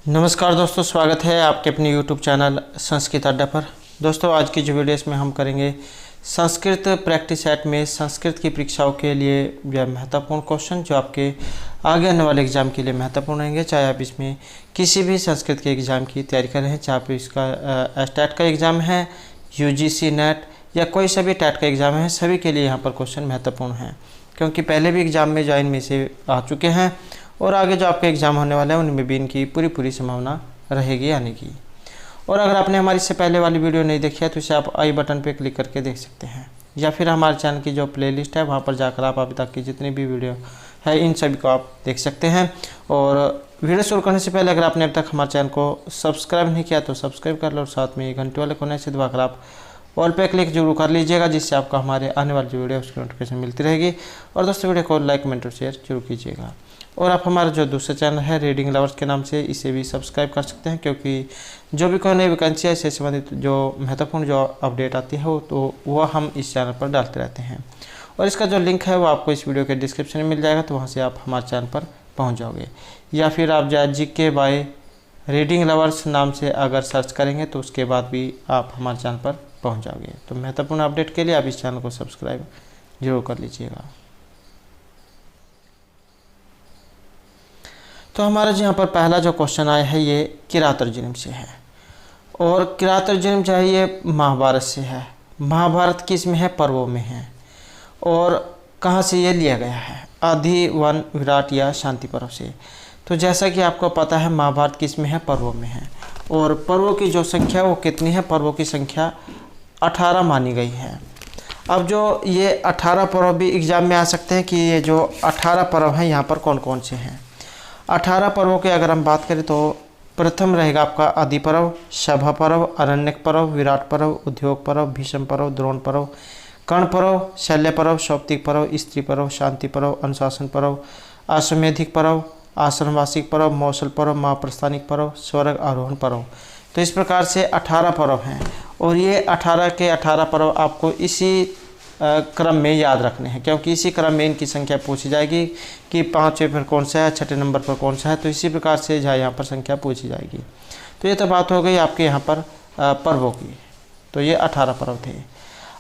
नमस्कार दोस्तों, स्वागत है आपके अपने YouTube चैनल संस्कृत अड्डा पर। दोस्तों, आज की जो वीडियो इसमें हम करेंगे संस्कृत प्रैक्टिस सेट में संस्कृत की परीक्षाओं के लिए यह महत्वपूर्ण क्वेश्चन जो आपके आगे आने वाले एग्ज़ाम के लिए महत्वपूर्ण रहेंगे। चाहे आप इसमें किसी भी संस्कृत के एग्ज़ाम की तैयारी कर रहे हैं, चाहे आप इसका स्टेट का एग्ज़ाम है, UGC नेट या कोई सा भी टेट का एग्ज़ाम है, सभी के लिए यहाँ पर क्वेश्चन महत्वपूर्ण हैं, क्योंकि पहले भी एग्ज़ाम में जो इनमें से आ चुके हैं और आगे जो आपके एग्ज़ाम होने वाले हैं उनमें भी इनकी पूरी संभावना रहेगी आने की। और अगर आपने हमारी इससे पहले वाली वीडियो नहीं देखी है तो इसे आप आई बटन पे क्लिक करके देख सकते हैं, या फिर हमारे चैनल की जो प्लेलिस्ट है वहाँ पर जाकर आप अभी तक की जितनी भी वीडियो है इन सभी को आप देख सकते हैं। और वीडियो शुरू करने से पहले अगर आपने अब तक हमारे चैनल को सब्सक्राइब नहीं किया तो सब्सक्राइब कर लो और साथ में घंटे वाले कोने से दबाकर आप ऑल पे क्लिक जरूर कर लीजिएगा, जिससे आपको हमारे आने वाली जो वीडियो उसकी नोटिफिकेशन मिलती रहेगी। और दोस्तों, वीडियो को लाइक कमेंट और शेयर जरूर कीजिएगा। और आप हमारा जो दूसरा चैनल है रीडिंग लवर्स के नाम से, इसे भी सब्सक्राइब कर सकते हैं, क्योंकि जो भी कोई नई वैकेंसी है इससे संबंधित जो महत्वपूर्ण जो अपडेट आती है तो वह हम इस चैनल पर डालते रहते हैं। और इसका जो लिंक है वो आपको इस वीडियो के डिस्क्रिप्शन में मिल जाएगा, तो वहाँ से आप हमारे चैनल पर पहुँच जाओगे। या फिर आप GK बाय रीडिंग लवर्स नाम से अगर सर्च करेंगे तो उसके बाद भी आप हमारे चैनल पर पहुँच जाओगे। तो महत्वपूर्ण अपडेट के लिए आप इस चैनल को सब्सक्राइब जरूर कर लीजिएगा। तो हमारा जो यहाँ पर पहला जो क्वेश्चन आया है ये किरात तर्जुम से है, और किरात तर्जुम जो है ये महाभारत से है। महाभारत किस में है? पर्वों में है। और कहाँ से ये लिया गया है? आदि, वन, विराट या शांति पर्व से। तो जैसा कि आपको पता है महाभारत किस में है? पर्वों में है। और पर्वों की जो संख्या वो कितनी है? पर्वों की संख्या 18 मानी गई है। अब जो ये 18 पर्व भी एग्ज़ाम में आ सकते हैं कि ये जो 18 पर्व हैं यहाँ पर कौन कौन से हैं। 18 पर्वों की अगर हम बात करें तो प्रथम रहेगा आपका आदि पर्व, सभा पर्व, अरण्यक पर्व, विराट पर्व, उद्योग पर्व, भीष्म पर्व, द्रोण पर्व, कर्ण पर्व, शल्य पर्व, सौप्तिक पर्व, स्त्री पर्व, शांति पर्व, अनुशासन पर्व, अश्वमेधिक पर्व, आश्रमवासिक पर्व, मौसल पर्व, महाप्रस्थानिक पर्व, स्वर्ग आरोहण पर्व। तो इस प्रकार से 18 पर्व हैं, और ये 18 के 18 पर्व आपको इसी क्रम में याद रखने हैं, क्योंकि इसी क्रम में इनकी संख्या पूछी जाएगी कि 5वें पर कौन सा है, 6ठे नंबर पर कौन सा है। तो इसी प्रकार से यहाँ पर संख्या पूछी जाएगी। तो ये तो बात हो गई आपके यहाँ पर पर्वों की। तो ये 18 पर्व थे।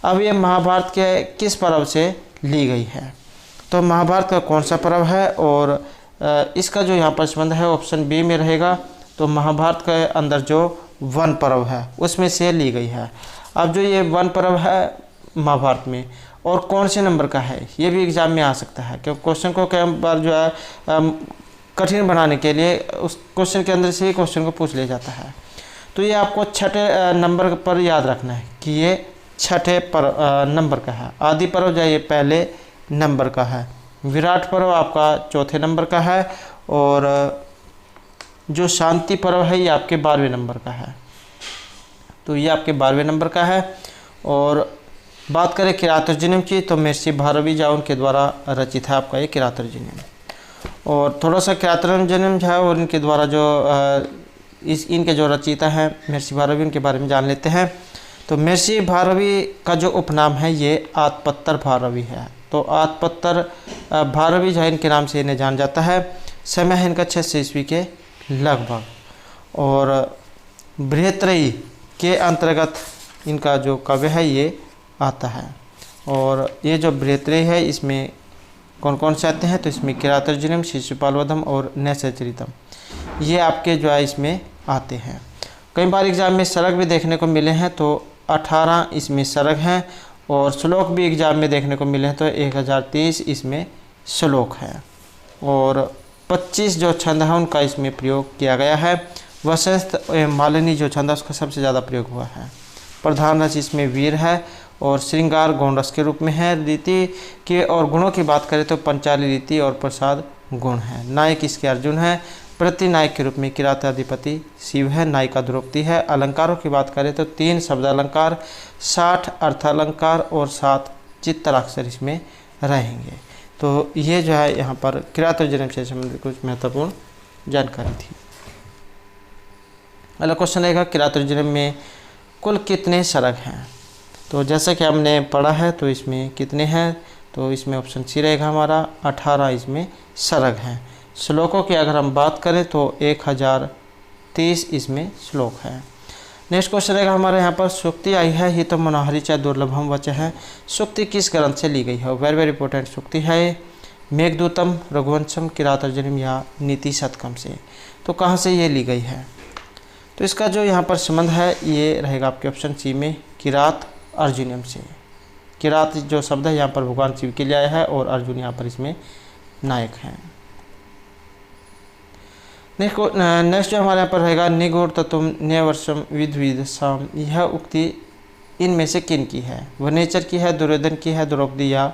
अब ये महाभारत के किस पर्व से ली गई है? तो महाभारत का कौन सा पर्व है और इसका जो यहाँ पर संबंध है ऑप्शन बी में रहेगा। तो महाभारत के अंदर जो वन पर्व है उसमें से ली गई है। अब जो ये वन पर्व है महाभारत में और कौन से नंबर का है, ये भी एग्ज़ाम में आ सकता है, क्योंकि क्वेश्चन को कई बार जो है कठिन बनाने के लिए उस क्वेश्चन के अंदर से ही क्वेश्चन को पूछ लिया जाता है। तो ये आपको 6ठे नंबर पर याद रखना है कि ये 6ठे नंबर का है। आदि पर्व जो ये पहले नंबर का है, विराट पर्व आपका 4थे नंबर का है, और जो शांति पर्व है ये आपके 12वें नंबर का है। तो ये आपके 12वें नंबर का है। और बात करें किरात तर्जुम की तो महर्षि भारवी जो उनके द्वारा रचित है आपका ये किरात तर्जुम। और थोड़ा सा किरात तर्जुम जो है और इनके द्वारा जो इनके जो रचयिता हैं महर्षि भारवी, उनके बारे में जान लेते हैं। तो महर्षि भारवी का जो उपनाम है ये आतपत्तर भारवी है। तो आतपत्तर भारवी जो है इनके नाम से इन्हें जाना जाता है। समय है इनका 600 ईस्वी के लगभग। और बृहत्रयी के अंतर्गत इनका जो काव्य है ये आता है। और ये जो बृहत्रयी है इसमें कौन कौन से आते हैं? तो इसमें किरात तर्जुम, शिशुपालवधम और नैषधीयचरितम ये आपके जो है इसमें आते हैं। कई बार एग्ज़ाम में सरग भी देखने को मिले हैं, तो 18 इसमें सरग हैं, और श्लोक भी एग्ज़ाम में देखने को मिले हैं, तो 1023 इसमें श्लोक है। और 25 जो छंद है उनका इसमें प्रयोग किया गया है। वसंत एवं मालिनी जो छंद है उसका सबसे ज़्यादा प्रयोग हुआ है। प्रधान रस इसमें वीर है, और श्रृंगार गौण रस के रूप में है। रीति के और गुणों की बात करें तो पंचाली रीति और प्रसाद गुण है। नायक इसके अर्जुन है। प्रतिनायक के रूप में किराताधिपति शिव है। नायिका द्रौपदी है। अलंकारों की बात करें तो 3 शब्द अलंकार, 60 अर्थालंकार और 7 चित्तराक्षर इसमें रहेंगे। तो ये जो है यहाँ पर किरात तर्जुम से संबंधित कुछ महत्वपूर्ण जानकारी थी। अगला क्वेश्चन रहेगा किरात तर्जुम में कुल कितने सरग हैं? तो जैसा कि हमने पढ़ा है तो इसमें कितने हैं? तो इसमें ऑप्शन सी रहेगा हमारा 18 इसमें सरग हैं। श्लोकों की अगर हम बात करें तो 1000 30 इसमें श्लोक है। नेक्स्ट क्वेश्चन रहेगा हमारे यहाँ पर, सूक्ति आई है ही तो मनोहरी च दुर्लभम वच है, सूक्ति किस ग्रंथ से ली गई है? वेरी वेरी इंपॉर्टेंट सूक्ति है। मेघदूतम, रघुवंशम, किरातार्जुनीम या नीति शतकम से। तो कहाँ से ये ली गई है? तो इसका जो यहाँ पर संबंध है ये रहेगा आपके ऑप्शन सी में, किरात अर्जुनियम से। किरात जो शब्द है यहाँ पर भगवान शिव के लिए आया है और अर्जुन यहाँ पर इसमें नायक हैं। नेक्स्ट जो हमारे यहाँ पर रहेगा, निगूढ़ तत्व न्यवर्षम विद्विदसाम, यह उक्ति इनमें से किन की है? वनेचर की है, दुर्योधन की है, द्रौपदी या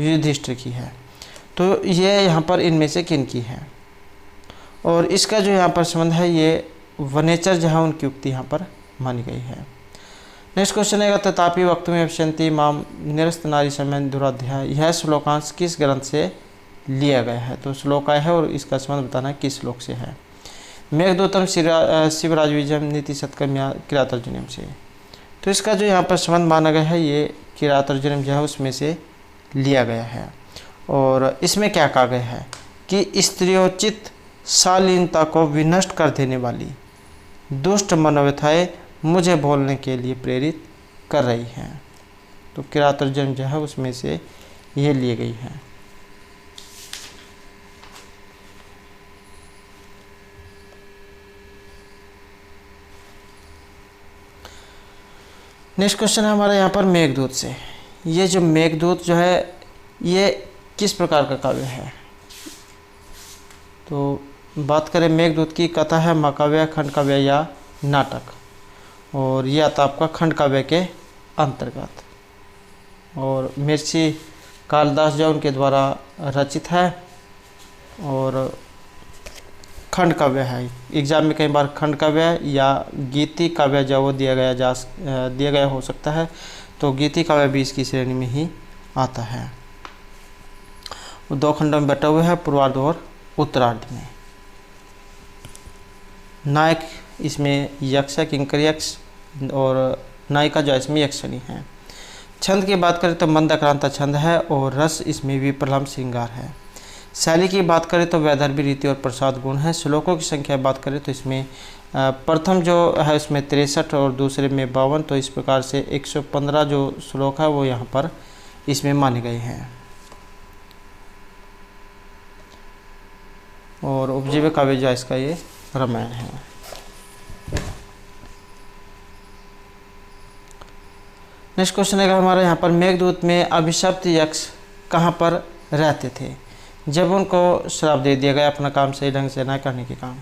युधिष्ठिर की है? तो ये यहाँ पर इनमें से किन की है? और इसका जो यहाँ पर संबंध है ये वनेचर जहाँ उनकी उक्ति यहाँ पर मानी गई है। नेक्स्ट क्वेश्चन है, तथापि वक्तुमेव पश्यन्ति माम निरस्त नारी समय दुराध्याय, यह श्लोकांश किस ग्रंथ से लिया गया है? तो श्लोक आया है और इसका संबंध बताना किस श्लोक से है। मेघदूतम, शिवराज विजयम, नीति शतकम या किरातार्जुनीम से। तो इसका जो यहाँ पर संबंध माना गया है ये किरातार्जुनीम जो है उसमें से लिया गया है। और इसमें क्या कहा गया है कि स्त्रियोचित शालीनता को विनष्ट कर देने वाली दुष्ट मनोव्यथाएं मुझे बोलने के लिए प्रेरित कर रही हैं। तो किरातार्जुनीम जो है उसमें से ये लिए गई है। नेक्स्ट क्वेश्चन है हमारे यहाँ पर मेघदूत से। ये जो मेघदूत जो है ये किस प्रकार का काव्य है? तो बात करें मेघदूत की, कथा है, महाकाव्य, खंड काव्य या नाटक? और यह आता आपका खंड काव्य के अंतर्गत। और महर्षि कालिदास जो उनके द्वारा रचित है और खंड काव्य है। एग्जाम में कई बार खंड काव्य या गीति काव्य जो वो दिया गया हो सकता है, तो गीति काव्य भी इसकी श्रेणी में ही आता है। वो 2 खंडों में बटा हुए है, पूर्वार्ध और उत्तरार्ध में। नायक इसमें यक्ष है, किंकर यक्ष, और नायिका जो इसमें यक्षिणी है। छंद की बात करें तो मंदाक्रांता छंद है और रस इसमें विप्रलम्ब श्रृंगार है। शैली की बात करें तो वैदर्भी रीति और प्रसाद गुण है। श्लोकों की संख्या बात करें तो इसमें प्रथम जो है उसमें 63 और दूसरे में 52, तो इस प्रकार से 115 जो श्लोक है वो यहाँ पर इसमें माने गए हैं। और उपजीव्य काव्य जो इसका ये रामायण है। नेक्स्ट क्वेश्चन है हमारे यहाँ पर, मेघदूत में अभिशप्त यक्ष कहाँ पर रहते थे जब उनको श्राप दे दिया गया अपना काम सही ढंग से न करने के काम?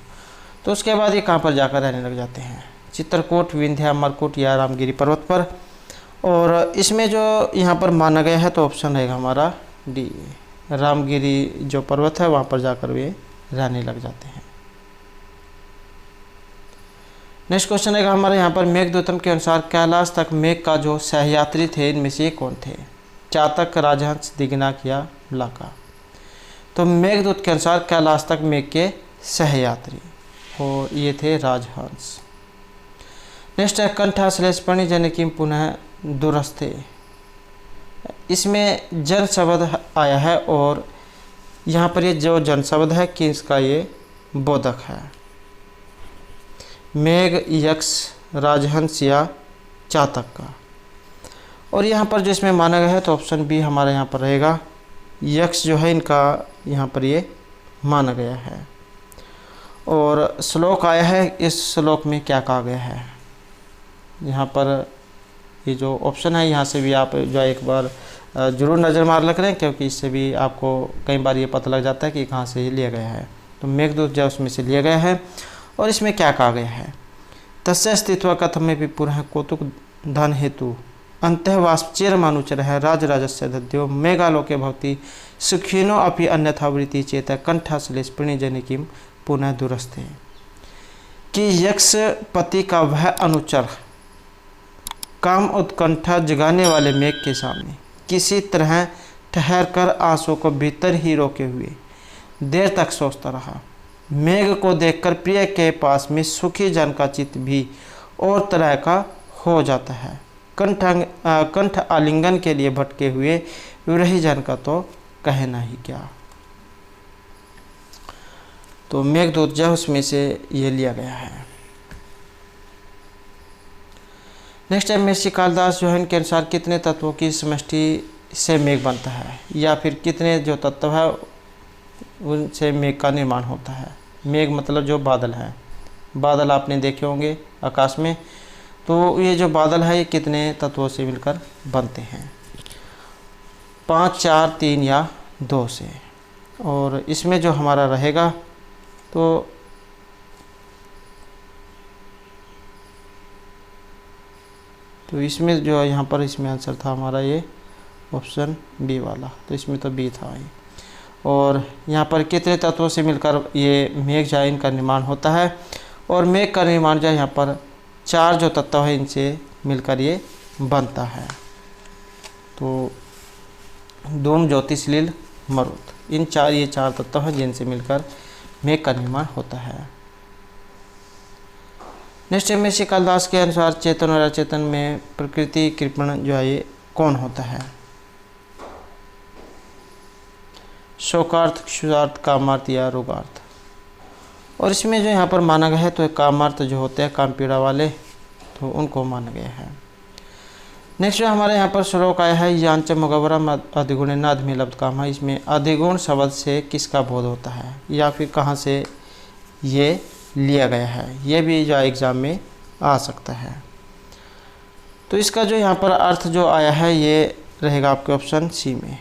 तो उसके बाद ये कहाँ पर जाकर रहने लग जाते हैं? चित्रकूट, विंध्या, अमरकूट या रामगिरी पर्वत पर? और इसमें जो यहाँ पर माना गया है तो ऑप्शन रहेगा हमारा डी, रामगिरी जो पर्वत है वहाँ पर जाकर वे रहने लग जाते हैं। नेक्स्ट क्वेश्चन है हमारे यहाँ पर, मेघदूतम के अनुसार कैलाश तक मेघ का जो सहयात्री थे इनमें से कौन थे? चातक, राजहंस, दिगनाक या लाका? तो मेघदूत के अनुसार कैलाश तक मेघ के सहयात्री और ये थे राजहंस। नेक्स्ट है, कंठाश्लेषपणि जनकीम पुनः दुरस्थे, इसमें जन शब्द आया है और यहाँ पर ये जो जन शब्द है कि इसका ये बोधक है। मेघ, यक्ष, राजहंस या चातक का? और यहाँ पर जो इसमें माना गया है तो ऑप्शन बी हमारे यहाँ पर रहेगा, यक्ष जो है इनका यहाँ पर ये माना गया है। और श्लोक आया है, इस श्लोक में क्या कहा गया है? यहाँ पर ये जो ऑप्शन है यहाँ से भी आप जो एक बार ज़रूर नज़र मार लग रहे हैं, क्योंकि इससे भी आपको कई बार ये पता लग जाता है कि कहाँ से ये लिया गया है। तो मेघदूत जो उसमें से लिया गया है और इसमें क्या कहा गया है? तस्य स्थित्वा कथम में भी पुनः कौतुक धन हेतु अंतःवास चिरमानुचर है राजराजस्य दद्यो मेघालोके भवति सुखिनो अपि अन्यथा वृत्ति चेत कंठाश्लेष प्रणिजनिकीम पुनः दुरस्थे, कि यक्ष पति का वह अनुचर काम उत्कंठा जगाने वाले मेघ के सामने किसी तरह ठहर कर आंसू को भीतर ही रोके हुए देर तक सोचता रहा। मेघ को देखकर प्रिय के पास में सुखी जन का चित्त भी और तरह का हो जाता है। कंठ आलिंगन के लिए भटके हुए विरही जन का तो कहना ही क्या। तो मेघदूत जो उसमें से ये लिया गया है। नेक्स्ट है महर्षि कालिदास जो है इनके अनुसार कितने तत्वों की समष्टि से मेघ बनता है, या फिर कितने जो तत्व है उनसे मेघ का निर्माण होता है। मेघ मतलब जो बादल है, बादल आपने देखे होंगे आकाश में, तो ये जो बादल है ये कितने तत्वों से मिलकर बनते हैं, 5, 4, 3 या 2 से। और इसमें जो हमारा रहेगा तो इसमें जो यहाँ पर इसमें आंसर था हमारा ये ऑप्शन बी वाला, तो इसमें तो बी था ये। और यहाँ पर कितने तत्वों से मिलकर ये मेघ जो है इनका निर्माण होता है, और मेघ का निर्माण जो है यहाँ पर 4 जो तत्व है इनसे मिलकर ये बनता है। तो धूम, ज्योति, सलिल, मरुत, ये 4 तत्व हैं जिनसे मिलकर मेघ का निर्माण होता है। नेक्स्ट है महर्षि कालिदास के अनुसार चेतन और अचेतन में प्रकृति कृपण जो है ये कौन होता है। शोकार्थ, क्षुधार्थ, कामार्थ या रोगार्थ। और इसमें जो यहाँ पर माना गया है तो कामार्थ जो होते हैं काम पीड़ा वाले, तो उनको माना गया है। नेक्स्ट जो हमारे यहाँ पर श्लोक आया है यांच मुगवरम अधिगुण नाद में लब्ध काम है। इसमें अधिगुण शब्द से किसका बोध होता है, या फिर कहाँ से ये लिया गया है, ये भी जो एग्ज़ाम में आ सकता है। तो इसका जो यहाँ पर अर्थ जो आया है ये रहेगा आपके ऑप्शन सी में।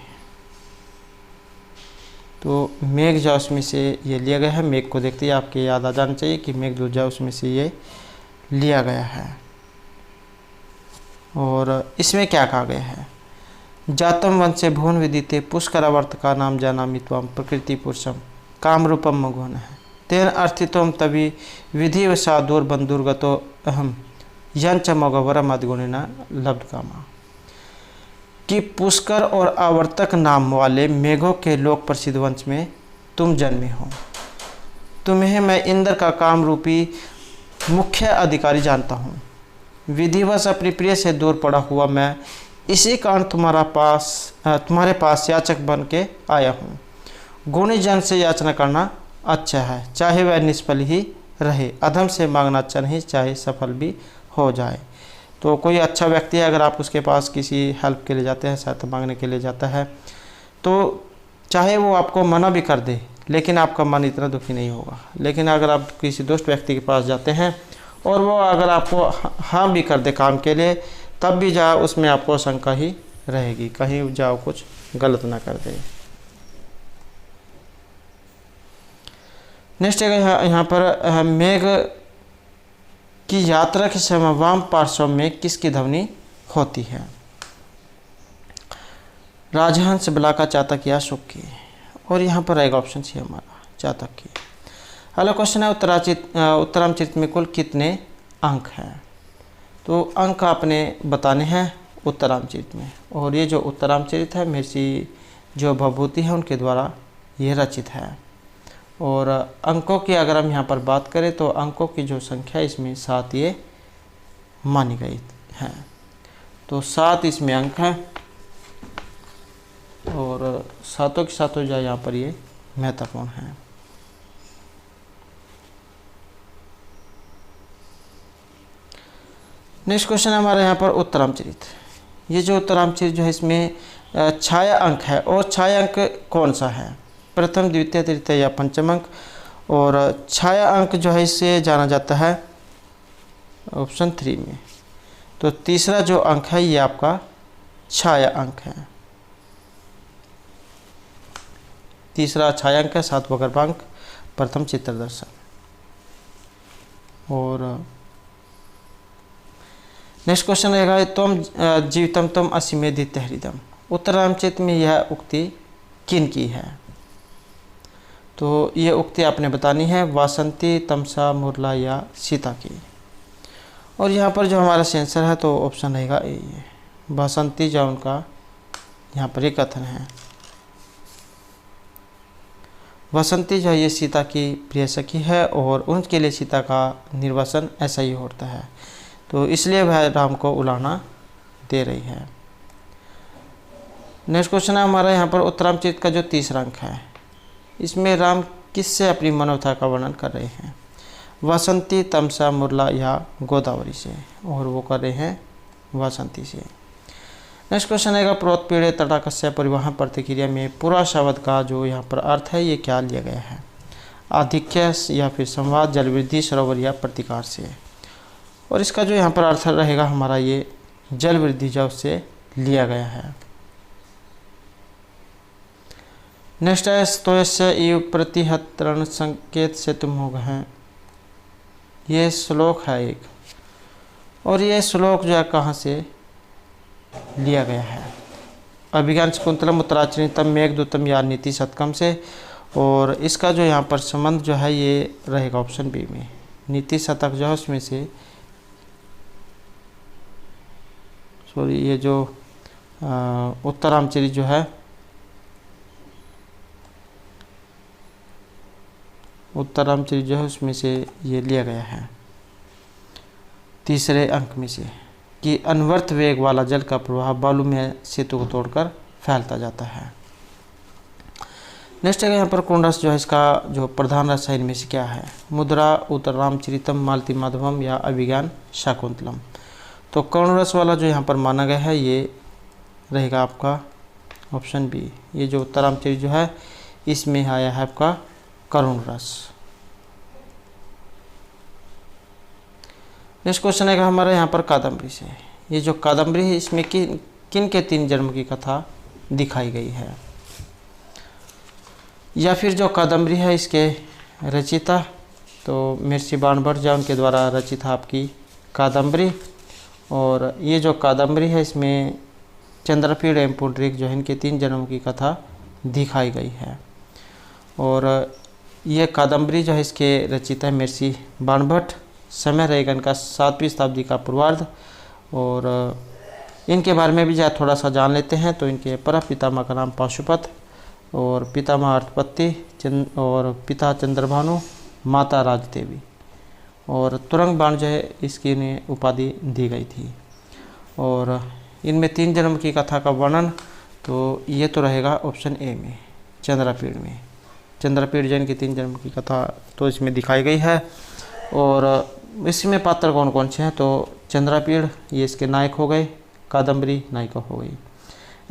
तो मेघ जो उसमें से ये लिया गया है, मेघ को देखते ही आपके याद आ जाना चाहिए कि मेघ दूत जो उसमें से ये लिया गया है। और इसमें क्या कहा गया है, जातम वंशे भुवन विदिते पुष्करावर्त का नाम जानामि त्वं प्रकृति पुरुषम काम रूपम मगुण है तेन अर्थित्वम तभी विधि वसादुर बंधुर्गतो अहम यंच मगवरम अधिगुणिना लब्ध कामा। कि पुष्कर और आवर्तक नाम वाले मेघों के लोक प्रसिद्ध वंश में तुम जन्मे हो। तुम्हें मैं इंद्र का काम रूपी मुख्य अधिकारी जानता हूँ। विधिवश अपनी प्रिय से दूर पड़ा हुआ मैं इसी कारण तुम्हारे पास याचक बन के आया हूँ। गुणी जन से याचना करना अच्छा है, चाहे वह निष्फल ही रहे। अधम से मांगना अच्छा नहीं, चाहे सफल भी हो जाए। तो कोई अच्छा व्यक्ति है, अगर आप उसके पास किसी हेल्प के लिए जाते हैं, सहायता मांगने के लिए जाता है, तो चाहे वो आपको मना भी कर दे लेकिन आपका मन इतना दुखी नहीं होगा। लेकिन अगर आप किसी दुष्ट व्यक्ति के पास जाते हैं और वो अगर आपको हाँ भी कर दे काम के लिए, तब भी जाओ उसमें आपको शंका ही रहेगी, कहीं जाओ कुछ गलत ना कर दे। नेक्स्ट है यहाँ पर मेघ की यात्रा के समय वाम पार्श्व में किसकी ध्वनि होती है। राजहंस, बलाका, चातक या शुक की। और यहाँ पर आएगा ऑप्शन सी हमारा चातक की। अगला क्वेश्चन है उत्तरामचरित में कुल कितने अंक हैं। तो अंक आपने बताने हैं उत्तरामचरित में, और ये जो उत्तरामचरित है महर्षि जो भवभूति है उनके द्वारा ये रचित है। और अंकों की अगर हम यहाँ पर बात करें तो अंकों की जो संख्या इसमें 7 ये मानी गई है। तो 7 इसमें अंक हैं, और सातों के सातों जो यहाँ पर ये महत्वपूर्ण हैं। नेक्स्ट क्वेश्चन है हमारे यहाँ पर उत्तरामचरित। ये जो उत्तरामचरित जो है इसमें छाया अंक है, और छाया अंक कौन सा है, प्रथम, द्वितीय, तृतीय या पंचम अंक। और छाया अंक जो है इससे जाना जाता है ऑप्शन 3 में। तो तीसरा जो अंक है ये आपका छाया अंक है। तीसरा छाया अंक है, 7वां गर्भांक, प्रथम चित्रदर्शन। और नेक्स्ट क्वेश्चन रहेगा तुम जीवितम तुम असीमेदित हृदम। उत्तरामचरित में यह उक्ति किन की है। तो ये उक्ति आपने बतानी है वासंती, तमसा, मुरला या सीता की। और यहाँ पर जो हमारा सेंसर है तो ऑप्शन रहेगा ए, ये वासंती जो उनका यहाँ पर एक कथन है। वासंती जो है ये सीता की प्रिय सखी है, और उनके लिए सीता का निर्वासन ऐसा ही होता है, तो इसलिए वह राम को उलाहना दे रही है। नेक्स्ट क्वेश्चन है हमारा यहाँ पर उत्तरामचरित का जो तीसरा अंक है, इसमें राम किससे अपनी मनोवता का वर्णन कर रहे हैं। वासंती, तमसा, मुरला या गोदावरी से। और वो कर रहे हैं वासंती से। नेक्स्ट क्वेश्चन आएगा प्रोत्पीड़े तटाकस्य परिवहन प्रतिक्रिया में पूरा शब्द का जो यहाँ पर अर्थ है ये क्या लिया गया है? आधिक्य या फिर संवाद, जलवृद्धि, सरोवर या प्रतिकार से। और इसका जो यहाँ पर अर्थ रहेगा हमारा ये जलवृद्धि जब से लिया गया है। नेक्स्ट है स्तोयस्य इव प्रतिहत्रण संकेत से तुम हो गए। ये श्लोक है एक, और ये श्लोक जो है कहाँ से लिया गया है? अभिज्ञान शकुंतलम उत्तराचरितम मेघदूतम या नीति शतकम से। और इसका जो यहाँ पर संबंध जो है ये रहेगा ऑप्शन बी में, नीति शतक जो है उसमें से, सॉरी ये जो उत्तरामचरी जो है, उत्तरामचरी जो है उसमें से ये लिया गया है तीसरे अंक में से, कि अनवर्त वेग वाला जल का प्रवाह बालू में सेतु को तोड़कर फैलता जाता है। नेक्स्ट है यहाँ पर कौन रस जो है इसका जो प्रधान रस है इनमें से क्या है? मुद्रा, उत्तरामचरितम, मालती माधवम या अभिज्ञान शाकुंतलम। तो कौन रस वाला जो यहाँ पर माना गया है ये रहेगा आपका ऑप्शन बी। ये जो उत्तरामचरी जो है इसमें आया है आपका करुण रस। नेक्स्ट क्वेश्चन है हमारा यहाँ पर कादम्बरी से। ये जो कादम्बरी है इसमें किन के 3 जन्म की कथा दिखाई गई है? या फिर जो कादम्बरी है इसके रचिता तो महर्षि बाणभट्ट उनके द्वारा रचित है आपकी कादम्बरी। और ये जो कादम्बरी है इसमें चंद्रपीड़ एवं पुंडरीक जो है इनके 3 जन्मों की कथा दिखाई गई है। और ये कादम्बरी जो है इसके रचिता है महर्षि बाणभट्ट। समय रहेगा इनका 7वीं शताब्दी का पूर्वार्ध। और इनके बारे में भी जो थोड़ा सा जान लेते हैं। तो इनके परपितामह का नाम पाशुपत, और पितामह अर्थपत्ति, और पिता चंद्रभानु, माता राजदेवी। और तुरंग बाण जो है इसकी इन्हें उपाधि दी गई थी। और इनमें 3 जन्म की कथा का वर्णन तो ये तो रहेगा ऑप्शन ए में, चंद्रपीड़ में। चंद्रपीड़ जैन की 3 जन्म की कथा तो इसमें दिखाई गई है। और इसमें पात्र कौन कौन से हैं? तो चंद्रपीड़ ये इसके नायक हो गए, कादम्बरी नायिका हो गई।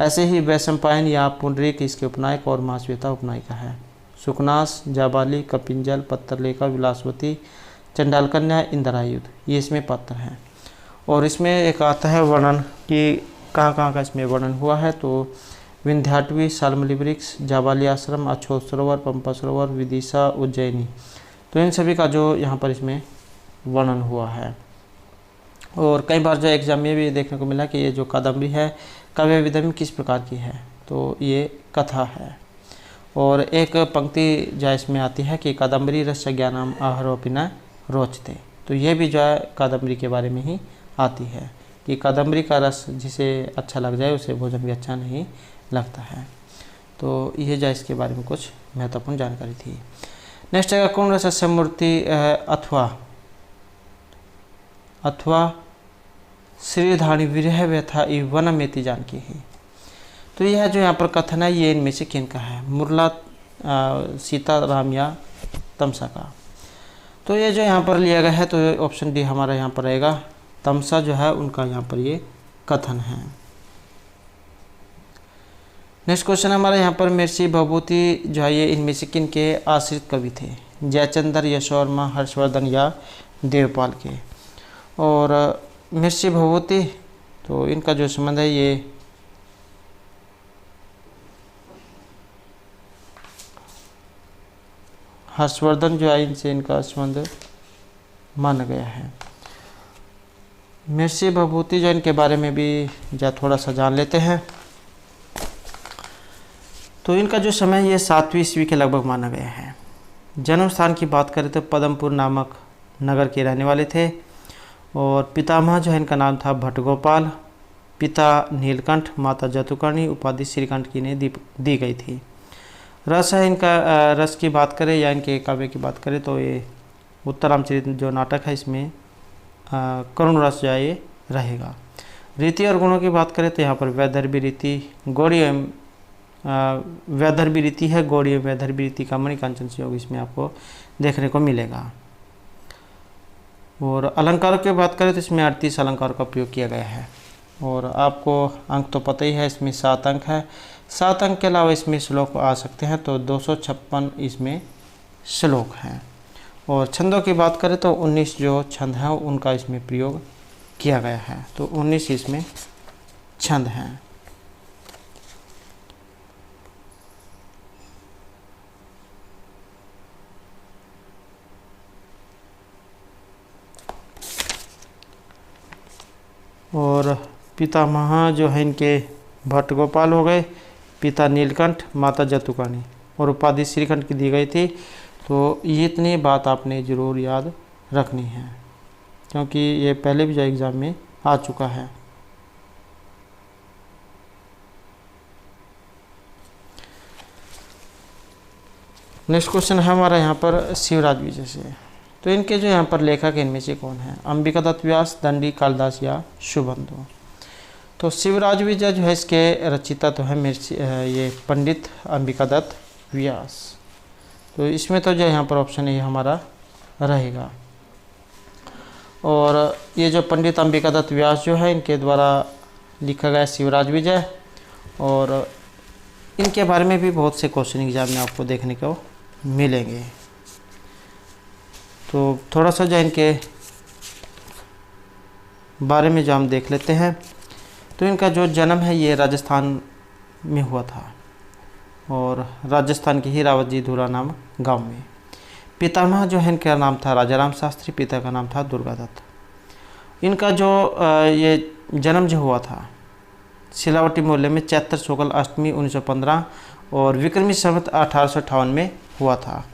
ऐसे ही वैशंपायन या पुंडरीक इसके उपनायक और महाश्वेता उपनायिका है। सुकनास, जाबाली, कपिंजल, पत्तरलेखा, विलासवती, चंडाल कन्या, इंद्रायुध ये इसमें पात्र हैं। और इसमें एक आता है वर्णन कि कहाँ का इसमें वर्णन हुआ है। तो विंध्याटवी, शाल्मली वृक्ष, जाबाली आश्रम, अछोत सरोवर, पंपा सरोवर, विदिशा, उज्जैनी। तो इन सभी का जो यहाँ पर इसमें वर्णन हुआ है। और कई बार जो एग्जाम में भी देखने को मिला कि ये जो कादम्बरी है काव्य विधा में किस प्रकार की है? तो ये कथा है। और एक पंक्ति जो इसमें आती है कि कादम्बरी रस ज्ञानम आहारोपिना रोचते। तो ये भी जो है कादम्बरी के बारे में ही आती है कि कादम्बरी का रस जिसे अच्छा लग जाए उसे भोजन भी अच्छा नहीं लगता है। तो ये जो इसके बारे में कुछ महत्वपूर्ण जानकारी थी। नेक्स्ट है कौन रसस्य मूर्ति अथवा श्रीधानी विरह व्यथा वनमेति जानकी है। तो यह जो यहाँ पर कथन है ये इनमें से किन का है? मुरला, सीताराम या तमसा का। तो ये जो यहाँ पर लिया गया है तो ऑप्शन डी हमारा यहाँ पर रहेगा, तमसा जो है उनका यहाँ पर ये कथन है। नेक्स्ट क्वेश्चन हमारा यहाँ पर महर्षि भभूति जो है ये इनमें से किन के आश्रित कवि थे? जयचंद्र, यशोवर्मा, हर्षवर्धन या देवपाल के। और महर्षि भभूति तो इनका जो संबंध है ये हर्षवर्धन जो है इनसे इनका संबंध माना गया है। महर्षि भभूति जो इनके बारे में भी जा थोड़ा सा जान लेते हैं। तो इनका जो समय ये 7वीं ईस्वी के लगभग माना गया है। जन्म स्थान की बात करें तो पदमपुर नामक नगर के रहने वाले थे। और पितामह जो है इनका नाम था भट्टगोपाल, पिता नीलकंठ, माता जतुकर्णी, उपाधि श्रीकंठ की इन्हें दी गई थी। रस है इनका, रस की बात करें या इनके काव्य की बात करें तो ये उत्तरामचरित जो नाटक है इसमें करुण रस जो है ये रहेगा। रीति और गुणों की बात करें तो यहाँ पर वैदर्भी रीति, गौड़ी एवं वैदर्भी रीति है, गौड़ी एवं वैदर्भी रीति का मणिकांचन संयोग इसमें आपको देखने को मिलेगा। और अलंकारों की बात करें तो इसमें 38 अलंकारों का प्रयोग किया गया है। और आपको अंक तो पता ही है, इसमें 7 अंक है। 7 अंक के अलावा इसमें श्लोक आ सकते हैं, तो 256 इसमें श्लोक हैं। और छंदों की बात करें तो 19 जो छंद हैं उनका इसमें प्रयोग किया गया है, तो 19 इसमें छंद हैं। और पितामह जो है इनके भट्ट गोपाल हो गए, पिता नीलकंठ, माता जतुकानी, और उपाधि श्रीकंठ की दी गई थी। तो ये इतनी बात आपने ज़रूर याद रखनी है, क्योंकि ये पहले भी जो एग्ज़ाम में आ चुका है। नेक्स्ट क्वेश्चन है हमारा यहाँ पर शिवराज विजय से। तो इनके जो यहाँ पर लेखक इनमें से कौन है? अंबिका दत्त व्यास, दंडी, कालिदास या शुभंदु। तो शिवराज विजय जो है इसके रचिता तो है ये पंडित अंबिका दत्त व्यास। तो इसमें तो जो यहाँ पर ऑप्शन ये हमारा रहेगा। और ये जो पंडित अंबिका दत्त व्यास जो है इनके द्वारा लिखा गया शिवराज विजय, और इनके बारे में भी बहुत से क्वेश्चन एग्जाम में आपको देखने को मिलेंगे। तो थोड़ा सा जो इनके बारे में जो हम देख लेते हैं, तो इनका जो जन्म है ये राजस्थान में हुआ था, और राजस्थान के हीरावत धुरा नाम गांव में। पितामह जो है इनका नाम था राजाराम शास्त्री, पिता का नाम था दुर्गादत्त। इनका जो ये जन्म जो हुआ था सिलावटी मोहल्ले में चैत्र शुक्ल अष्टमी 1915 और विक्रमी संवत 1858 में हुआ था।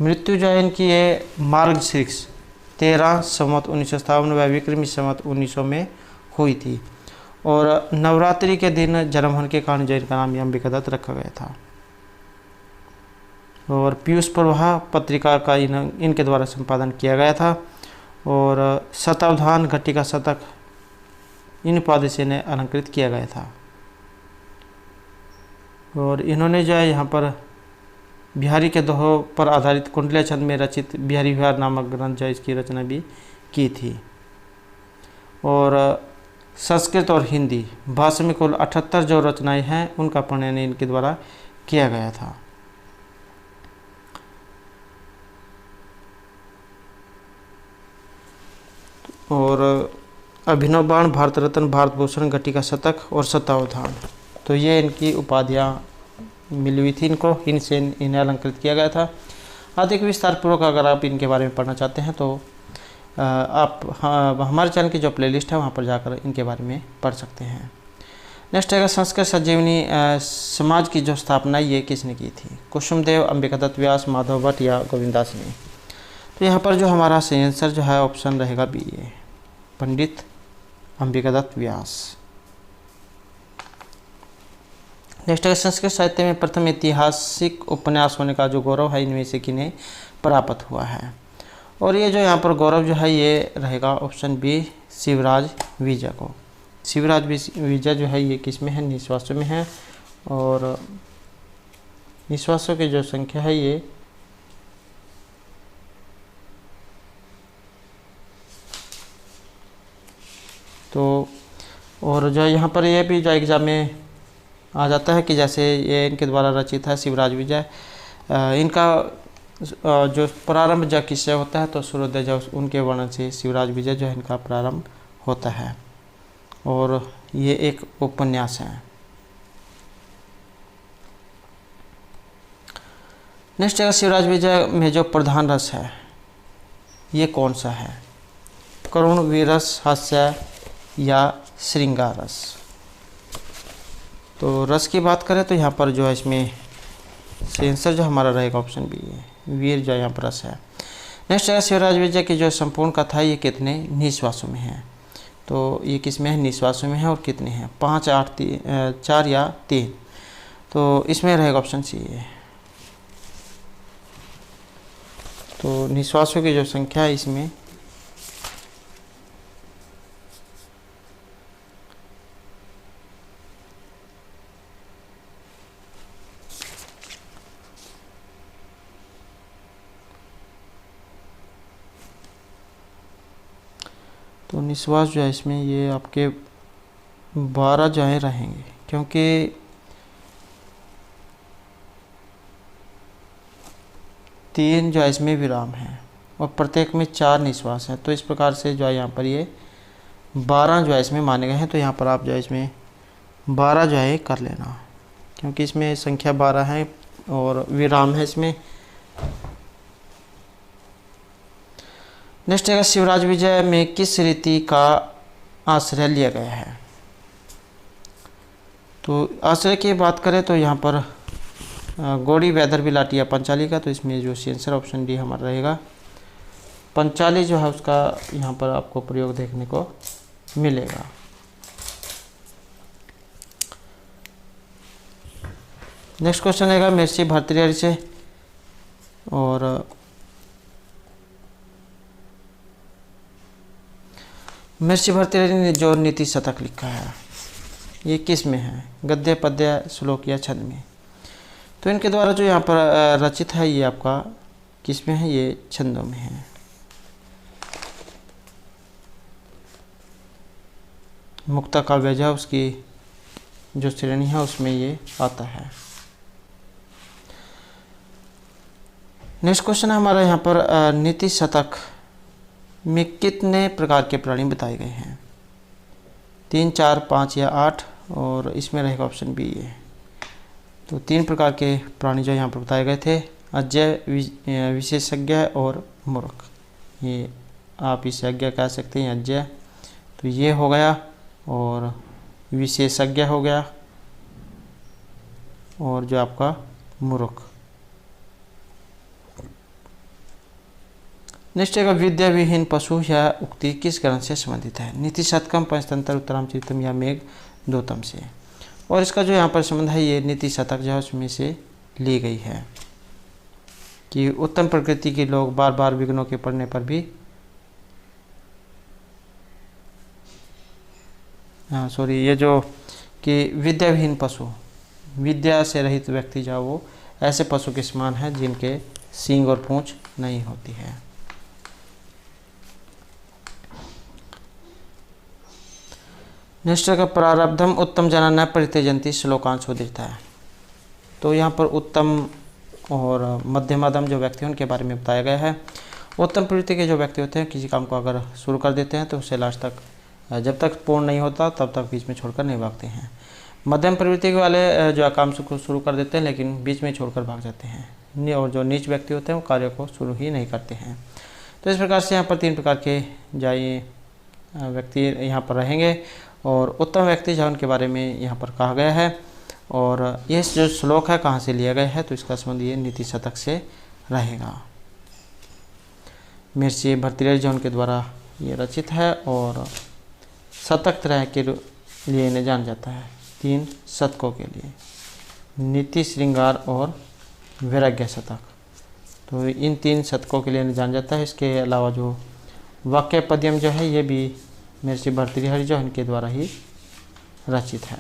मृत्यु जो है इनकी ये मार्गशीर्ष 13 संवत 1957 व विक्रमी संवत 1900 में हुई थी। और नवरात्रि के दिन जन्म होने के कारण जो इनका नाम अंबिका दत्त रखा गया था। और पीयूष प्रवाह पत्रिका का इनके द्वारा संपादन किया गया था। और शतावधान, घटिका शतक, इन उपाधि से इन्हें अलंकृत किया गया था। और इन्होंने जो है यहाँ पर बिहारी के दोहों पर आधारित कुंडलिया छंद में रचित बिहारी विहार नामक ग्रंथ जो इसकी रचना भी की थी। और संस्कृत और हिंदी भाषा में कुल 78 जो रचनाएं हैं उनका प्रणयन इनके द्वारा किया गया था। और अभिनव बाण, भारत रत्न, भारत भूषण, घटिका शतक और शतावधान, तो ये इनकी उपाधियाँ मिली हुई थी इनको, इनसे इन्हें अलंकृत किया गया था। अधिक विस्तार पूर्वक अगर आप इनके बारे में पढ़ना चाहते हैं तो आप हमारे चैनल की जो प्लेलिस्ट है वहाँ पर जाकर इनके बारे में पढ़ सकते हैं। नेक्स्ट है संस्कृत संजीवनी समाज की जो स्थापना ये किसने की थी? कुसुमदेव, अंबिका दत्त व्यास, माधव भट्ट या गोविंदास ने। तो यहाँ पर जो हमारा सही आंसर जो है ऑप्शन रहेगा बी, ये पंडित अंबिका दत्त व्यास। नेक्स्ट है संस्कृत साहित्य में प्रथम ऐतिहासिक उपन्यास होने का जो गौरव है इनमें से किन्हें प्राप्त हुआ है? और ये जो यहाँ पर गौरव जो है ये रहेगा ऑप्शन बी, शिवराज विजय को। शिवराज विजय जो है ये किस में है? निश्वासों में है। और निश्वासों की जो संख्या है ये तो, और जो यहाँ पर ये भी जो एग्जाम में आ जाता है कि जैसे ये इनके द्वारा रचित है शिवराज विजय, इनका जो प्रारंभ जब किससे होता है तो सूर्योदय जब उनके वर्णन से शिवराज विजय जो है इनका प्रारंभ होता है। और ये एक उपन्यास है। नेक्स्ट है शिवराज विजय में जो प्रधान रस है ये कौन सा है? करुण, वीरस, हास्य या श्रृंगार रस। तो रस की बात करें तो यहाँ पर जो है इसमें आंसर जो हमारा रहेगा ऑप्शन बी है, वीर जो यहाँ पर रस है। नेक्स्ट है शिवराज विजय की जो संपूर्ण कथा है ये कितने निश्वासों में है? तो ये किस में है? निश्वासों में है। और कितने हैं? 5, 8, 4 या 3। तो इसमें रहेगा ऑप्शन सी है। तो निश्वासों की जो संख्या है इसमें तो निश्वास जो है इसमें ये आपके 12 जो है रहेंगे, क्योंकि 3 जो है इसमें विराम है और प्रत्येक में 4 निश्वास हैं। तो इस प्रकार से जो है यहाँ पर ये 12 जो है इसमें माने गए हैं। तो यहाँ पर आप जो है इसमें 12 जो है कर लेना, क्योंकि इसमें संख्या 12 है और विराम है इसमें। नेक्स्ट है, शिवराज विजय में किस रीति का आश्रय लिया गया है? तो आश्रय की बात करें तो यहाँ पर गौड़ी वैदर बिलाटिया पंचाली का, तो इसमें जो आंसर ऑप्शन डी हमारा रहेगा। पंचाली जो है उसका यहाँ पर आपको प्रयोग देखने को मिलेगा। नेक्स्ट क्वेश्चन रहेगा महर्षि भर्तृहरि से, और महर्षि भर्तृहरि ने जो नीति शतक लिखा है ये किस में है? गद्य, पद्य, श्लोक या छंद में? तो इनके द्वारा जो यहाँ पर रचित है ये आपका किस में है? ये छंदों में है। मुक्ता काव्य जो उसकी जो श्रेणी है उसमें ये आता है। नेक्स्ट क्वेश्चन है हमारा यहाँ पर नीति शतक में कितने प्रकार के प्राणी बताए गए हैं? 3, 4, 5 या 8, और इसमें रहेगा ऑप्शन बी ये। तो 3 प्रकार के प्राणी जो यहाँ पर बताए गए थे, अजय, विशेषज्ञ और मूर्ख। ये आप इसे अज्ञ कह सकते हैं, अजय तो ये हो गया, और विशेषज्ञ हो गया, और जो आपका मूर्ख। नेक्स्ट है, विद्या विहीन पशु या उक्ति किस ग्रंथ से संबंधित है? नीति शतकम, पंचतंत्र, उत्तरामचरितम या मेघ दूतम से? और इसका जो यहाँ पर संबंध है ये नीति शतक जो है उसमें से ली गई है कि उत्तम प्रकृति के लोग बार बार विघ्नों के पड़ने पर भी ये जो कि विद्या विहीन पशु, विद्या से रहित व्यक्ति जो वो ऐसे पशु के समान है जिनके सींग और पूंछ नहीं होती है। नेक्स्ट का प्रारब्धम उत्तम जना न परित्यजंती श्लोकांश उद्धृता है। तो यहाँ पर उत्तम और मध्यमादम जो व्यक्ति हैं उनके बारे में बताया गया है। उत्तम प्रवृत्ति के जो व्यक्ति होते हैं किसी काम को अगर शुरू कर देते हैं तो उसे लास्ट तक जब तक पूर्ण नहीं होता तब तक बीच में छोड़कर नहीं भागते हैं। मध्यम प्रवृत्ति वाले जो काम को शुरू कर देते हैं लेकिन बीच में छोड़कर भाग जाते हैं, और जो नीच व्यक्ति होते हैं वो कार्य को शुरू ही नहीं करते हैं। तो इस प्रकार से यहाँ पर 3 प्रकार के जाइए व्यक्ति यहाँ पर रहेंगे, और उत्तम व्यक्ति जो उनके बारे में यहाँ पर कहा गया है। और ये जो श्लोक है कहाँ से लिया गया है? तो इसका संबंध ये नीति शतक से रहेगा। महर्षि भर्तृहरि जो उनके द्वारा ये रचित है, और शतक त्रय के लिए इन्हें जाना जाता है, 3 शतकों के लिए, नीति, श्रृंगार और वैराग्य शतक। तो इन 3 शतकों के लिए इन्हें जाना जाता है। इसके अलावा जो वाक्य पद्यम जो है ये भी महर्षि भर्तृहरि जो इनके द्वारा ही रचित है।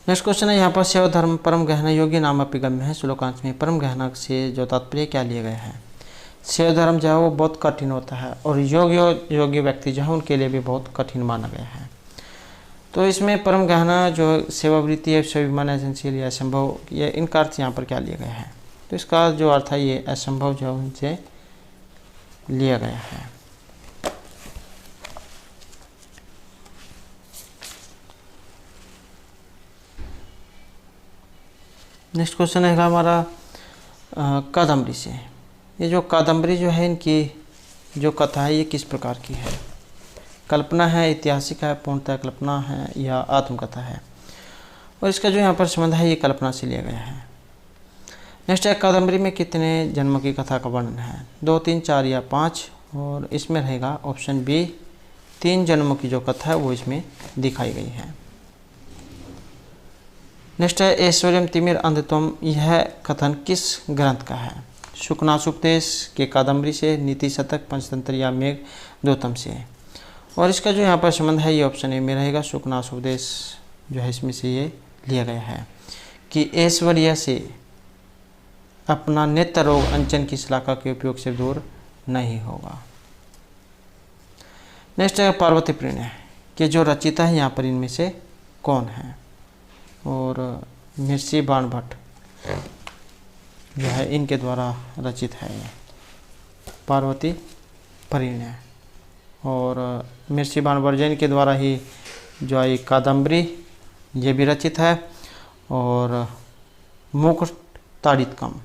नेक्स्ट क्वेश्चन है यहाँ पर शिव धर्म परम गहना योग्य नाम अपिगम्य है। श्लोकांश में परम गहना से जो तात्पर्य क्या लिया गया है? शिव धर्म जो है वो बहुत कठिन होता है, और योग्य व्यक्ति जो है उनके लिए भी बहुत कठिन माना गया है। तो इसमें परम गहना जो सेवावृत्ति है, स्वाभिमान, एजेंशियल या असंभव, ये इनका अर्थ यहाँ पर क्या लिया गया है? तो इसका जो अर्थ है ये असंभव जो उनसे लिया गया है। नेक्स्ट क्वेश्चन है हमारा कादम्बरी से। ये जो कादम्बरी जो है इनकी जो कथा है ये किस प्रकार की है? कल्पना है, ऐतिहासिक है, पूर्णतः कल्पना है या आत्मकथा है? और इसका जो यहाँ पर संबंध है ये कल्पना से लिया गया है। नेक्स्ट है, कादम्बरी में कितने जन्मों की कथा का वर्णन है? 2, 3, 4 या 5? और इसमें रहेगा ऑप्शन बी, 3 जन्मों की जो कथा है वो इसमें दिखाई गई है। नेक्स्ट है, ऐश्वर्यम तिमिर अंधत्वम, यह कथन किस ग्रंथ का है? शुकनासुपदेश के कादम्बरी से, नीति शतक, पंचतंत्र या मेघ दूतम से? और इसका जो यहाँ पर संबंध है ये ऑप्शन ए में रहेगा। शुकनासुपदेश जो है इसमें से ये लिया गया है कि ऐश्वर्य से अपना नेत्र रोग अंचन की शलाका के उपयोग से दूर नहीं होगा। नेक्स्ट है पार्वती प्रणय के जो रचिता है यहाँ पर इनमें से कौन है। और महर्षि बाणभट्ट जो है इनके द्वारा रचित है ये पार्वती परिणय। और महर्षि बाणभट्ट के द्वारा ही जो है कादम्बरी ये भी रचित है। और मुक्ताड़ितकम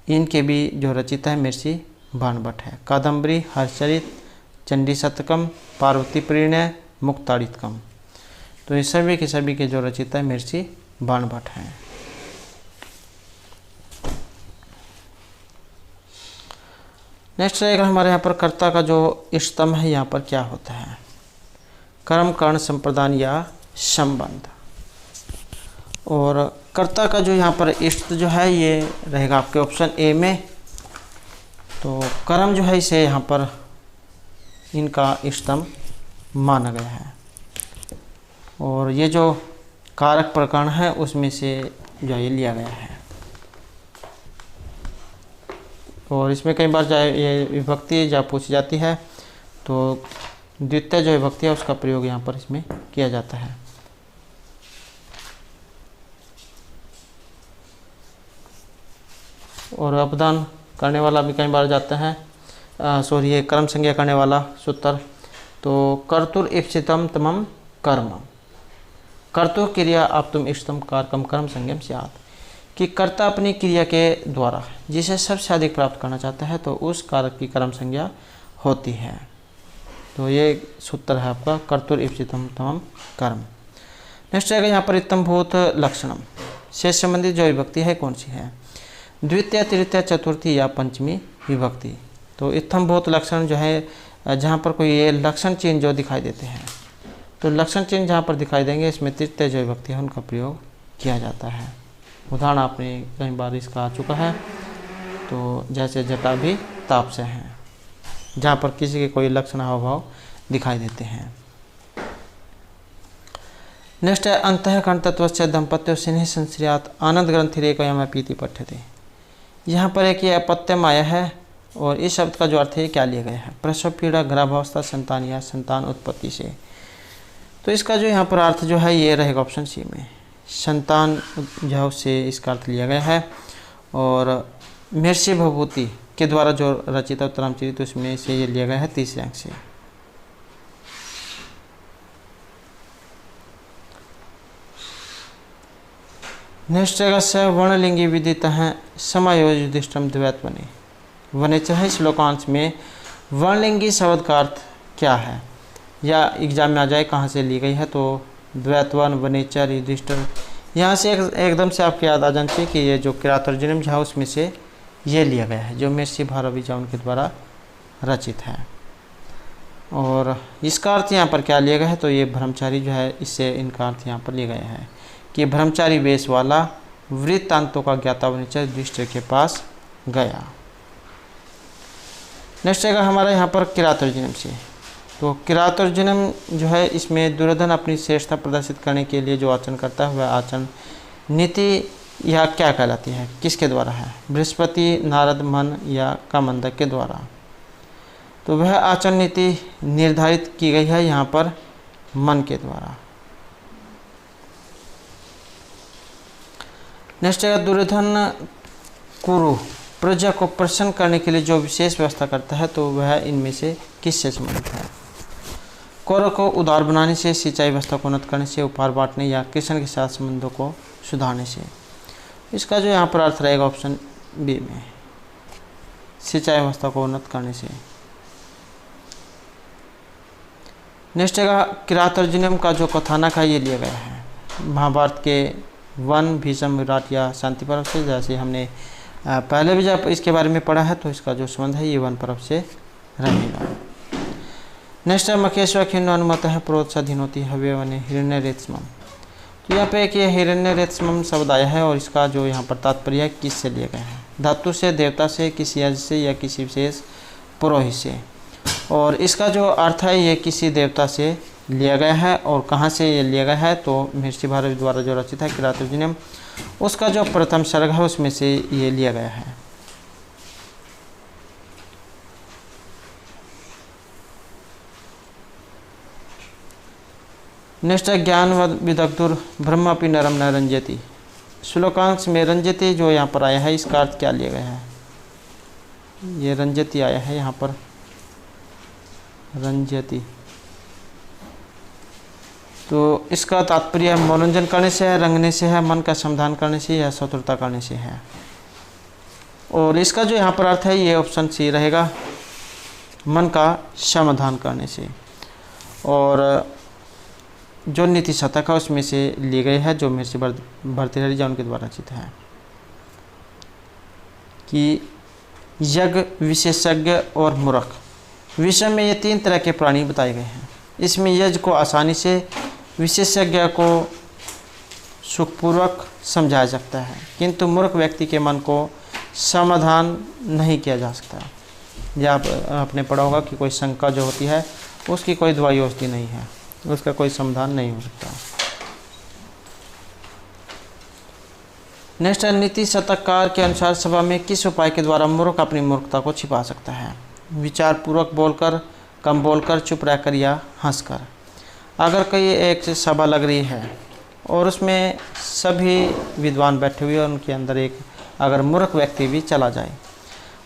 इनके भी जो रचिता है महर्षि बाणभट्ट है। कादम्बरी, हर्षचरित, चंडी शतकम, पार्वती परिणय, मुक्ताड़ितकम, तो ये सभी के जो रचिता है महर्षि बाणभट्ट हैं। नेक्स्ट रहेगा हमारे यहाँ पर कर्ता का जो इष्टतम है यहाँ पर क्या होता है। कर्म, कर्ण, संप्रदान या संबंध। और कर्ता का जो यहाँ पर इष्ट जो है ये रहेगा आपके ऑप्शन ए में। तो कर्म जो है इसे यहाँ पर इनका इष्टतम माना गया है। और ये जो कारक प्रकरण है उसमें से जो ये लिया गया है। और इसमें कई बार चाहे ये विभक्ति जब पूछी जाती है तो द्वितीय जो विभक्ति है उसका प्रयोग यहाँ पर इसमें किया जाता है। और अपदान करने वाला भी कई बार जाते हैं, ये कर्म संज्ञा करने वाला सूत्र। तो कर्तुर इप्सितम तमम कर्म, कर्तु क्रिया आप तुम इष्टतम कारकम कर्म संज्ञम स्यात्, कि कर्ता अपनी क्रिया के द्वारा जिसे सबसे अधिक प्राप्त करना चाहता है तो उस कारक की कर्म संज्ञा होती है। तो ये सूत्र है आपका कर्तुर इप्सितम तमम कर्म। नेक्स्ट रहेगा यहाँ पर इत्थम्भूत लक्षणम से संबंधित जो विभक्ति है कौन सी है। द्वितीय, तृतीय, चतुर्थी या पंचमी विभक्ति। तो इत्थम्भूत लक्षण जो है जहाँ पर कोई ये लक्षण चिन्ह जो दिखाई देते हैं तो लक्षण चिन्ह जहाँ पर दिखाई देंगे इसमें तृतीय जो विभक्ति है उनका प्रयोग किया जाता है। उदाहरण आपने कई बार इसका आ चुका है। तो जैसे जटा भी ताप से हैं, जहाँ पर किसी के कोई लक्षण हाव भाव दिखाई देते हैं। नेक्स्ट है अंतःकरण तत्वस्य दंपत्यो स्नेह संश्रयात् आनंद ग्रंथिरेकयम पीति पठ्यते। यहाँ पर एक ये अपत्यम आया है और इस शब्द का जो अर्थ है क्या लिया गया है। प्रसव पीड़ा, गर्भावस्था, संतान या संतान उत्पत्ति से। तो इसका जो यहाँ पर अर्थ जो है ये रहेगा ऑप्शन सी में, संतान जो से इसका अर्थ लिया गया है। और महर्षि भभूति के द्वारा जो रचित उत्तरामचरित तो उसमें से ये लिया गया है तीसरे अंक से। नेक्स्ट जगह से वर्णलिंगी विदित है समायोजिष्टम द्वैत बने वनेचर श्लोकांश में वर्णलिंगी शब्द का अर्थ क्या है या एग्जाम में आ जाए कहाँ से ली गई है। तो द्वैतवन, वनेचर, युधिष्ठिर, यहाँ से एकदम से आपको याद आ जाना चाहिए कि ये जो किरातर्जुनीम है उसमें से ये लिया गया है जो महर्षि भारद्वाज उनके द्वारा रचित है। और इसका अर्थ यहाँ पर क्या लिया गया है तो ये ब्रह्मचारी जो है इससे इनका अर्थ यहाँ पर लिया गया है कि ब्रह्मचारी वेश वाला वृत्तांतों का ज्ञाता वनेचर युधिष्ठिर के पास गया। नेक्स्ट आएगा हमारा यहाँ पर किरातर्जुनीम से। तो किरातर्जुनीम जो है इसमें दुर्योधन अपनी श्रेष्ठता प्रदर्शित करने के लिए जो आचरण करता है वह आचरण नीति या क्या कहलाती है, किसके द्वारा है। बृहस्पति, नारद, मन या कामंदक के द्वारा। तो वह आचरण नीति निर्धारित की गई है यहाँ पर मन के द्वारा। नेक्स्ट है दुर्योधन कुरु प्रजा को प्रसन्न करने के लिए जो विशेष व्यवस्था करता है तो वह इनमें से किससे संबंधित है। कौरव को उदार बनाने से, सिंचाई व्यवस्था को उन्नत करने से, उपहार बांटने या कृष्ण के साथ संबंधों को सुधारने से। इसका जो यहाँ पर अर्थ रहेगा ऑप्शन बी में, सिंचाई व्यवस्था को उन्नत करने से। नेक्स्ट है किरातर्जुनीम का जो कथानक है ये लिया गया है महाभारत के वन, भीष्म, विराट या शांति पर्व से। जैसे हमने पहले भी जब इसके बारे में पढ़ा है तो इसका जो संबंध है ये वन पर्व से रहेगा। नेक्स्ट है मखेश्वर खिन्न अनुमत है प्रोत्साधीन होती हव्य वने हिरण्य रेतस्मम। तो यहाँ पे एक ये हिरण्य रेतस्मम शब्द आया है और इसका जो यहाँ पर तात्पर्य है किससे लिया गया है। धातु से, देवता से, किसी यज्ञ से या किसी विशेष पुरोहित से। और इसका जो अर्थ है ये किसी देवता से लिया गया है। और कहाँ से ये लिया गया है तो महर्षि भारद्वाज द्वारा जो रचित है किरातर्जुनीम उसका जो प्रथम सर्ग है उसमें से ये लिया गया है। नेक्स्ट है ज्ञान विदग्धुर ब्रह्मापि नरम न रंजति। श्लोकांश में रंजति जो यहाँ पर आया है इसका अर्थ क्या लिया गया है? ये रंजति आया है यहाँ पर, रंजति, तो इसका तात्पर्य मनोरंजन करने से है, रंगने से है, मन का समाधान करने से या शत्रुता करने से है। और इसका जो यहाँ पर अर्थ है ये ऑप्शन सी रहेगा, मन का समाधान करने से। और जो नीति शतक है उसमें से ली गई है, जो महर्षि भर्तृहरि जो उनके द्वारा रचित है, कि यज्ञ, विशेषज्ञ और मूर्ख। विषय में ये 3 तरह के प्राणी बताए गए हैं। इसमें यज्ञ को आसानी से, विशेषज्ञ को सुखपूर्वक समझाया सकता है, किंतु मूर्ख व्यक्ति के मन को समाधान नहीं किया जा सकता। या आपने पढ़ा होगा कि कोई शंका जो होती है उसकी कोई दवाई औषधि नहीं है, उसका कोई समाधान नहीं हो सकता। नेक्स्ट है नीति शतककार के अनुसार सभा में किस उपाय के द्वारा मूर्ख अपनी मूर्खता को छिपा सकता है? विचार पूर्वक बोलकर, कम बोलकर, चुप रहकर या हंसकर। अगर कोई एक सभा लग रही है और उसमें सभी विद्वान बैठे हुए और उनके अंदर एक अगर मूर्ख व्यक्ति भी चला जाए,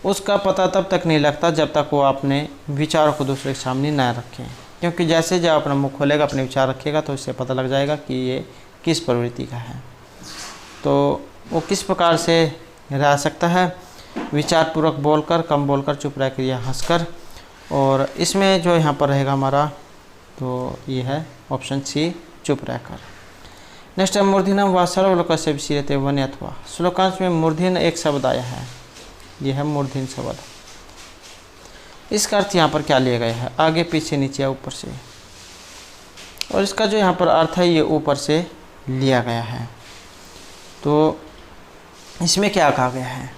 उसका पता तब तक नहीं लगता जब तक वो अपने विचारों को दूसरे के सामने न रखे, क्योंकि जैसे जब अपना मुख खोलेगा, अपने विचार रखेगा, तो इससे पता लग जाएगा कि ये किस प्रवृत्ति का है। तो वो किस प्रकार से रह सकता है? विचार पूर्वक बोलकर, कम बोलकर, चुप रहकर या हंसकर। और इसमें जो यहाँ पर रहेगा हमारा, तो ये है ऑप्शन सी, चुप रहकर। नेक्स्ट है मूर्धन्यम व सर्वलोकस्य विशीर्यते वने अथवा। श्लोकांश में मूर्धन्य एक शब्द आया है, यह है मूर्धन्य शब्द। इसका अर्थ यहाँ पर क्या लिया गया है? आगे, पीछे, नीचे या ऊपर से। और इसका जो यहाँ पर अर्थ है ये ऊपर से लिया गया है। तो इसमें क्या कहा गया है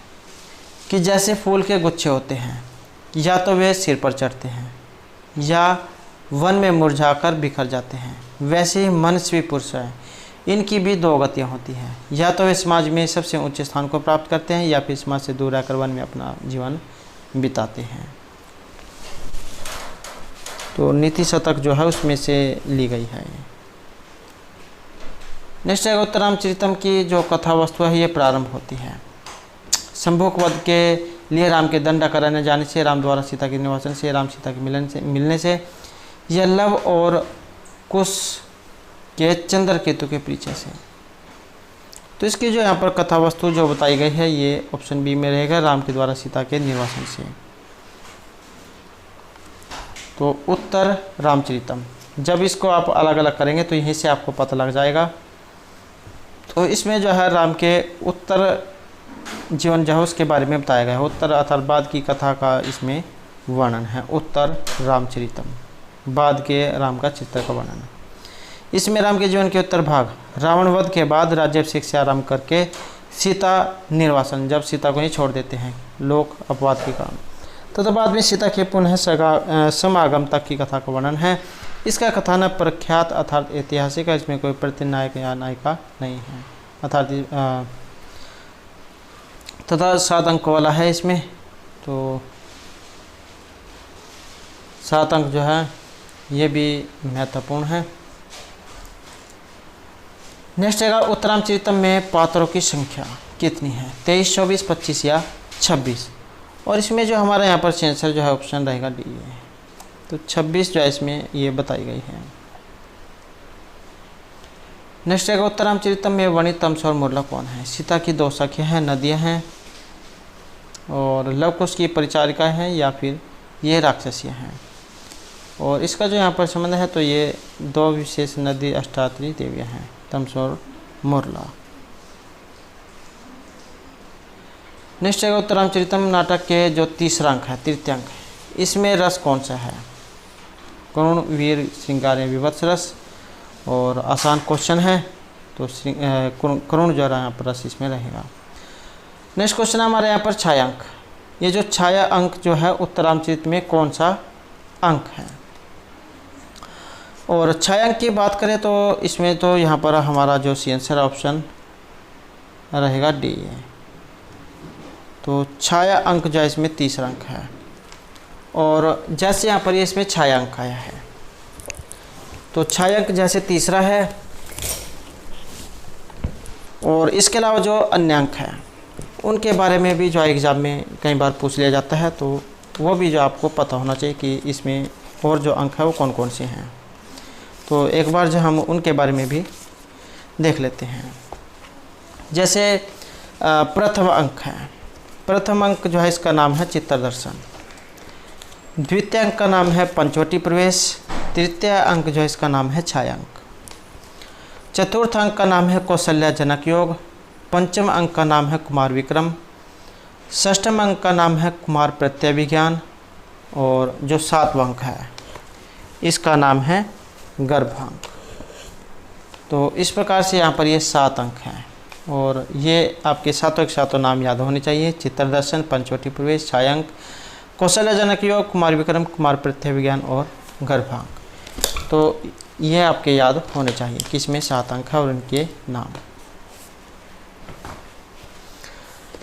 कि जैसे फूल के गुच्छे होते हैं, या तो वे सिर पर चढ़ते हैं या वन में मुरझाकर बिखर जाते हैं, वैसे ही मनस्वी पुरुष है, इनकी भी 2 गतियाँ होती हैं। या तो वे समाज में सबसे ऊंचे स्थान को प्राप्त करते हैं या फिर समाज से दूर रहकर वन में अपना जीवन बिताते हैं। तो नीति शतक जो है उसमें से ली गई है। नेक्स्ट है उत्तरामचरितम की जो कथा वस्तु है ये प्रारंभ होती है। शंभुक वध के लिए राम के दंड कराने जाने से, राम द्वारा सीता के निवासन से, राम सीता के मिलने से, यह लव और कुश के चंद्रकेतु के परिचय से। तो इसकी जो यहाँ पर कथा वस्तु जो बताई गई है ये ऑप्शन बी में रहेगा, राम के द्वारा सीता के निर्वासन से। तो उत्तर रामचरितम, जब इसको आप अलग अलग करेंगे तो यहीं से आपको पता लग जाएगा। तो इसमें जो है राम के उत्तर जीवन जो है उसके बारे में बताया गया है। उत्तर अर्थात बाद की कथा का इसमें वर्णन है, उत्तर रामचरितम, बाद के राम का चित्र का वर्णन है। इसमें राम के जीवन के उत्तर भाग, रावण वध के बाद राज्याभिषेक से आरंभ करके सीता निर्वासन, जब सीता को ही छोड़ देते हैं लोग अपवाद के कारण, तो बाद में सीता के पुनः समागम तक की कथा का वर्णन है। इसका कथानक प्रख्यात अर्थात ऐतिहासिक है, इसमें कोई प्रतिनायक या नायिका नहीं है, अर्थात तथा 7 अंक वाला है इसमें। तो 7 अंक जो है ये भी महत्वपूर्ण है। नेक्स्ट है उत्तरामचरितम में पात्रों की संख्या कितनी है? 23, 24, 25 या 26। और इसमें जो हमारा यहाँ पर सेंसर जो है ऑप्शन रहेगा डी है, तो 26 जो है इसमें ये बताई गई है। नेक्स्ट है उत्तरामचरितम में वर्णित तमस और मुरला कौन है? सीता की 2 सखियाँ हैं, नदियाँ हैं, और लवकुश की परिचारिका हैं, या फिर ये राक्षसियाँ हैं। और इसका जो यहाँ पर संबंध है तो ये 2 विशेष नदी अष्टात्री देवियाँ हैं, तमस और मुरला। नेक्स्ट है उत्तरामचरितम नाटक के जो 3रा अंक है, तृतीय अंक है, इसमें रस कौन सा है? करुण, वीर, श्रृंगार, विभत्स रस। और आसान क्वेश्चन है तो करुण जो यहाँ पर रस इसमें रहेगा। नेक्स्ट क्वेश्चन है हमारे यहाँ पर छाया अंक। ये जो छाया अंक जो है उत्तरामचरित में कौन सा अंक है? और छाया अंक की बात करें तो इसमें तो यहाँ पर हमारा जो आंसर ऑप्शन रहेगा डी है। तो छाया अंक जो है इसमें 3रा अंक है, और जैसे यहाँ पर ये इसमें छाया अंक आया है तो छायांक जैसे तीसरा है। और इसके अलावा जो अन्य अंक हैं उनके बारे में भी जो एग्ज़ाम में कई बार पूछ लिया जाता है, तो वो भी जो आपको पता होना चाहिए कि इसमें और जो अंक है वो कौन कौन से हैं। तो एक बार जो हम उनके बारे में भी देख लेते हैं। जैसे प्रथम अंक है। प्रथम अंक जो है इसका नाम है चित्रदर्शन। द्वितीय अंक का नाम है पंचवटी प्रवेश। तृतीय अंक जो है इसका नाम है छायांक। चतुर्थ अंक का नाम है कौशल्या जनक योग। पंचम अंक का नाम है कुमार विक्रम। षष्ठम अंक का नाम है कुमार प्रत्यय विज्ञान। और जो सातवां अंक है इसका नाम है गर्भांक। तो इस प्रकार से यहाँ पर ये 7 अंक हैं और ये आपके सातों के सातों नाम याद होने चाहिए। चित्रदर्शन, पंचवटी प्रवेश, छायांक, कौशल्या जनक योग, कुमार विक्रम, कुमार प्रत्यय विज्ञान और गर्भांक। तो ये आपके याद होने चाहिए कि इसमें 7 अंक है और इनके नाम।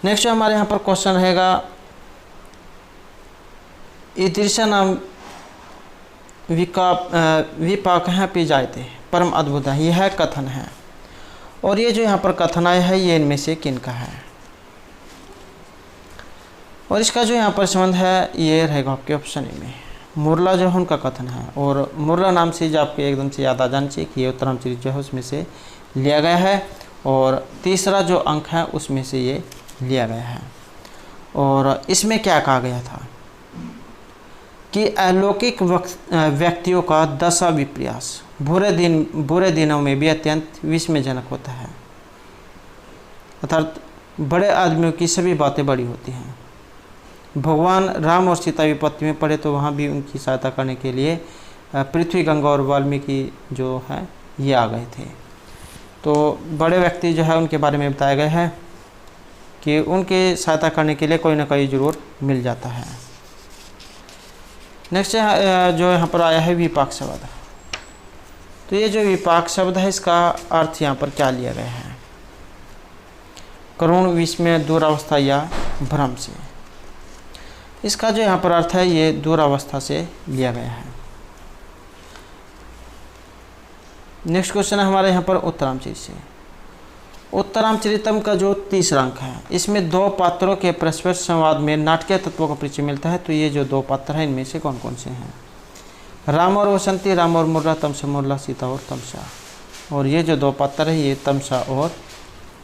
नेक्स्ट जो हमारे यहाँ पर क्वेश्चन रहेगा, ईदृशा नाम विपाक हैं पी जाते परम अद्भुत है, यह कथन है। और ये जो यहाँ पर कथन आया है ये इनमें से किन का है। और इसका जो यहाँ पर संबंध है ये रहेगा आपके ऑप्शन ए में। मुरला जो है उनका कथन है और मुरला नाम से जो आपके एकदम से याद आ जाना चाहिए कि ये उत्तरामचरित जो है उसमें से लिया गया है। और तीसरा जो अंक है उसमें से ये लिया गया है। और इसमें क्या कहा गया था कि अलौकिक व्यक्तियों का दशा विपर्यास बुरे दिनों में भी अत्यंत विस्मयजनक होता है। अर्थात बड़े आदमियों की सभी बातें बड़ी होती हैं। भगवान राम और सीता विपत्ति में पड़े तो वहाँ भी उनकी सहायता करने के लिए पृथ्वी, गंगा और वाल्मीकि जो है ये आ गए थे। तो बड़े व्यक्ति जो है उनके बारे में बताया गया है कि उनके सहायता करने के लिए कोई ना कोई जरूर मिल जाता है। नेक्स्ट जो यहाँ पर आया है विपाक शब्द। तो ये जो विपाक शब्द है इसका अर्थ यहाँ पर क्या लिया गया है, करुण, विस्मय, दुरावस्था या भ्रम से। इसका जो यहाँ पर अर्थ है ये दुरावस्था से लिया गया है। नेक्स्ट क्वेश्चन है हमारे यहाँ पर उत्तरामचरित से। उत्तरामचरितम का जो तीसरा अंक है इसमें 2 पात्रों के परस्पर संवाद में नाटकीय तत्वों का परिचय मिलता है। तो ये जो 2 पात्र हैं इनमें से कौन कौन से हैं। राम और वसंती, राम और मुरला, तमसा मुरला, सीता और तमसा। और ये जो 2 पात्र है ये तमसा और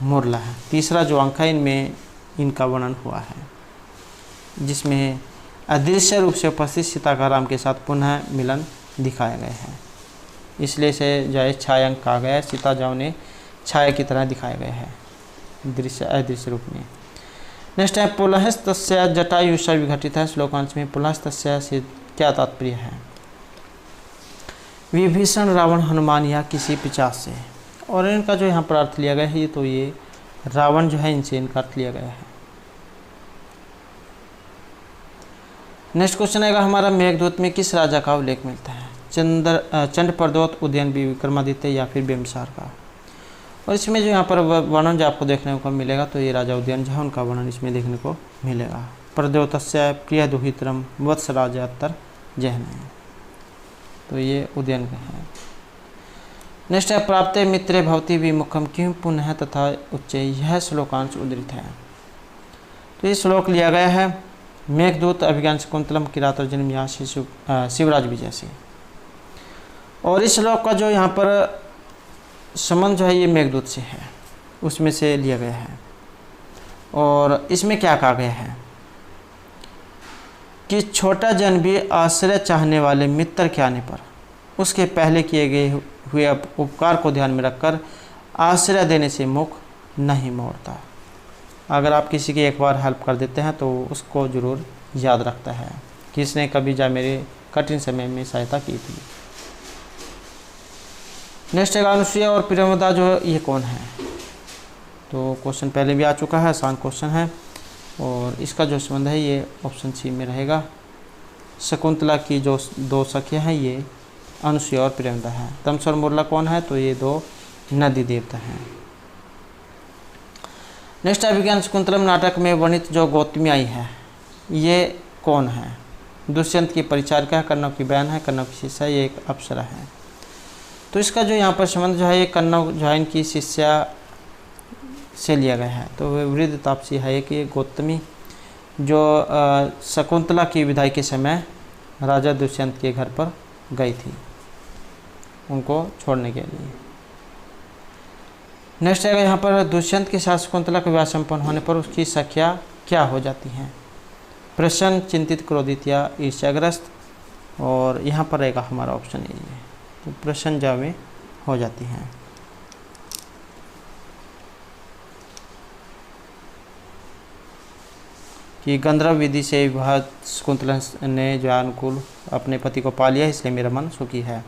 मुरला है। तीसरा जो अंक है इनमें इनका वर्णन हुआ है जिसमें अदृश्य रूप से उपस्थित सीता का राम के साथ पुनः मिलन दिखाया गया है। इसलिए से जो है छायांक कहा गया है। सीता जो ने छाया की तरह दिखाया गया है दृश्य अदृश्य रूप में। नेक्स्ट है पुलहस्तस्य जटायुषा विघटित है। श्लोकांश में पुलहस्तस्य से क्या तात्पर्य है। विभीषण, रावण, हनुमान या किसी पिशाच से। और इनका जो यहाँ पर अर्थ लिया गया है तो ये रावण जो है इनसे इनका अर्थ लिया गया है। नेक्स्ट क्वेश्चन आएगा हमारा, मेघदूत में किस राजा का उल्लेख मिलता है। चंड प्रदोत, उदयन, विक्रमादित्य या फिर बिंबिसार का। और इसमें जो यहाँ पर वर्णन जो आपको देखने को मिलेगा तो ये राजा उदयन जो है उनका वर्णन इसमें देखने को मिलेगा। प्रद्योतस्य प्रिय दुहितरम वत्स राजा उत्तर जहन है। तो ये उदयन का है। नेक्स्ट है प्राप्त मित्रे भवती विमुखम किम पुनः तथा उच्चे। यह श्लोकांश उद्धृत है। तो ये श्लोक लिया गया है मेघदूत, अभिज्ञान शकुंतलम, किरातार्जुनीम या शिवराज विजय से। और इस श्लोक का जो यहाँ पर संबंध जो है ये मेघदूत से है, उसमें से लिया गया है। और इसमें क्या कहा गया है कि छोटा जन भी आश्रय चाहने वाले मित्र के आने पर उसके पहले किए गए हुए उपकार को ध्यान में रखकर आश्रय देने से मुख नहीं मोड़ता। अगर आप किसी की एक बार हेल्प कर देते हैं तो उसको ज़रूर याद रखता है कि इसने कभी जा मेरे कठिन समय में सहायता की थी। नेक्स्ट है अनुसुईया और प्रियव्रता जो ये कौन है। तो क्वेश्चन पहले भी आ चुका है, आसान क्वेश्चन है। और इसका जो संबंध है ये ऑप्शन सी में रहेगा। शकुंतला की जो 2 सखियाँ हैं ये अनुसुईया और प्रियव्रता है। तमसा और मुरला कौन है, तो ये 2 नदी देवता हैं। नेक्स्ट अभिज्ञान शकुंतलम नाटक में वर्णित जो गौतमी आई है ये कौन है। दुष्यंत की परिचारिका है, कन्नव की बहन है, कन्नव की शिष्या, ये एक अप्सरा है। तो इसका जो यहाँ पर संबंध जो है ये कन्नौ जो है इनकी शिष्या से लिया गया है। तो वृद्ध तापसी है कि गौतमी जो शकुंतला की विदाई के समय राजा दुष्यंत के घर पर गई थी उनको छोड़ने के लिए। नेक्स्ट आएगा यहाँ पर दुष्यंत के साथ शकुंतला का विवाह संपन्न होने पर उसकी सखियाँ क्या हो जाती हैं? प्रसन्न, चिंतित, क्रोधित या ईर्ष्याग्रस्त। और यहाँ पर रहेगा हमारा ऑप्शन ए है, तो प्रसन्न जावे हो जाती हैं। कि गंधर्व विधि से विवाह शकुंतला ने जो अनुकूल अपने पति को पा लिया, इसलिए मेरा मन सुखी है।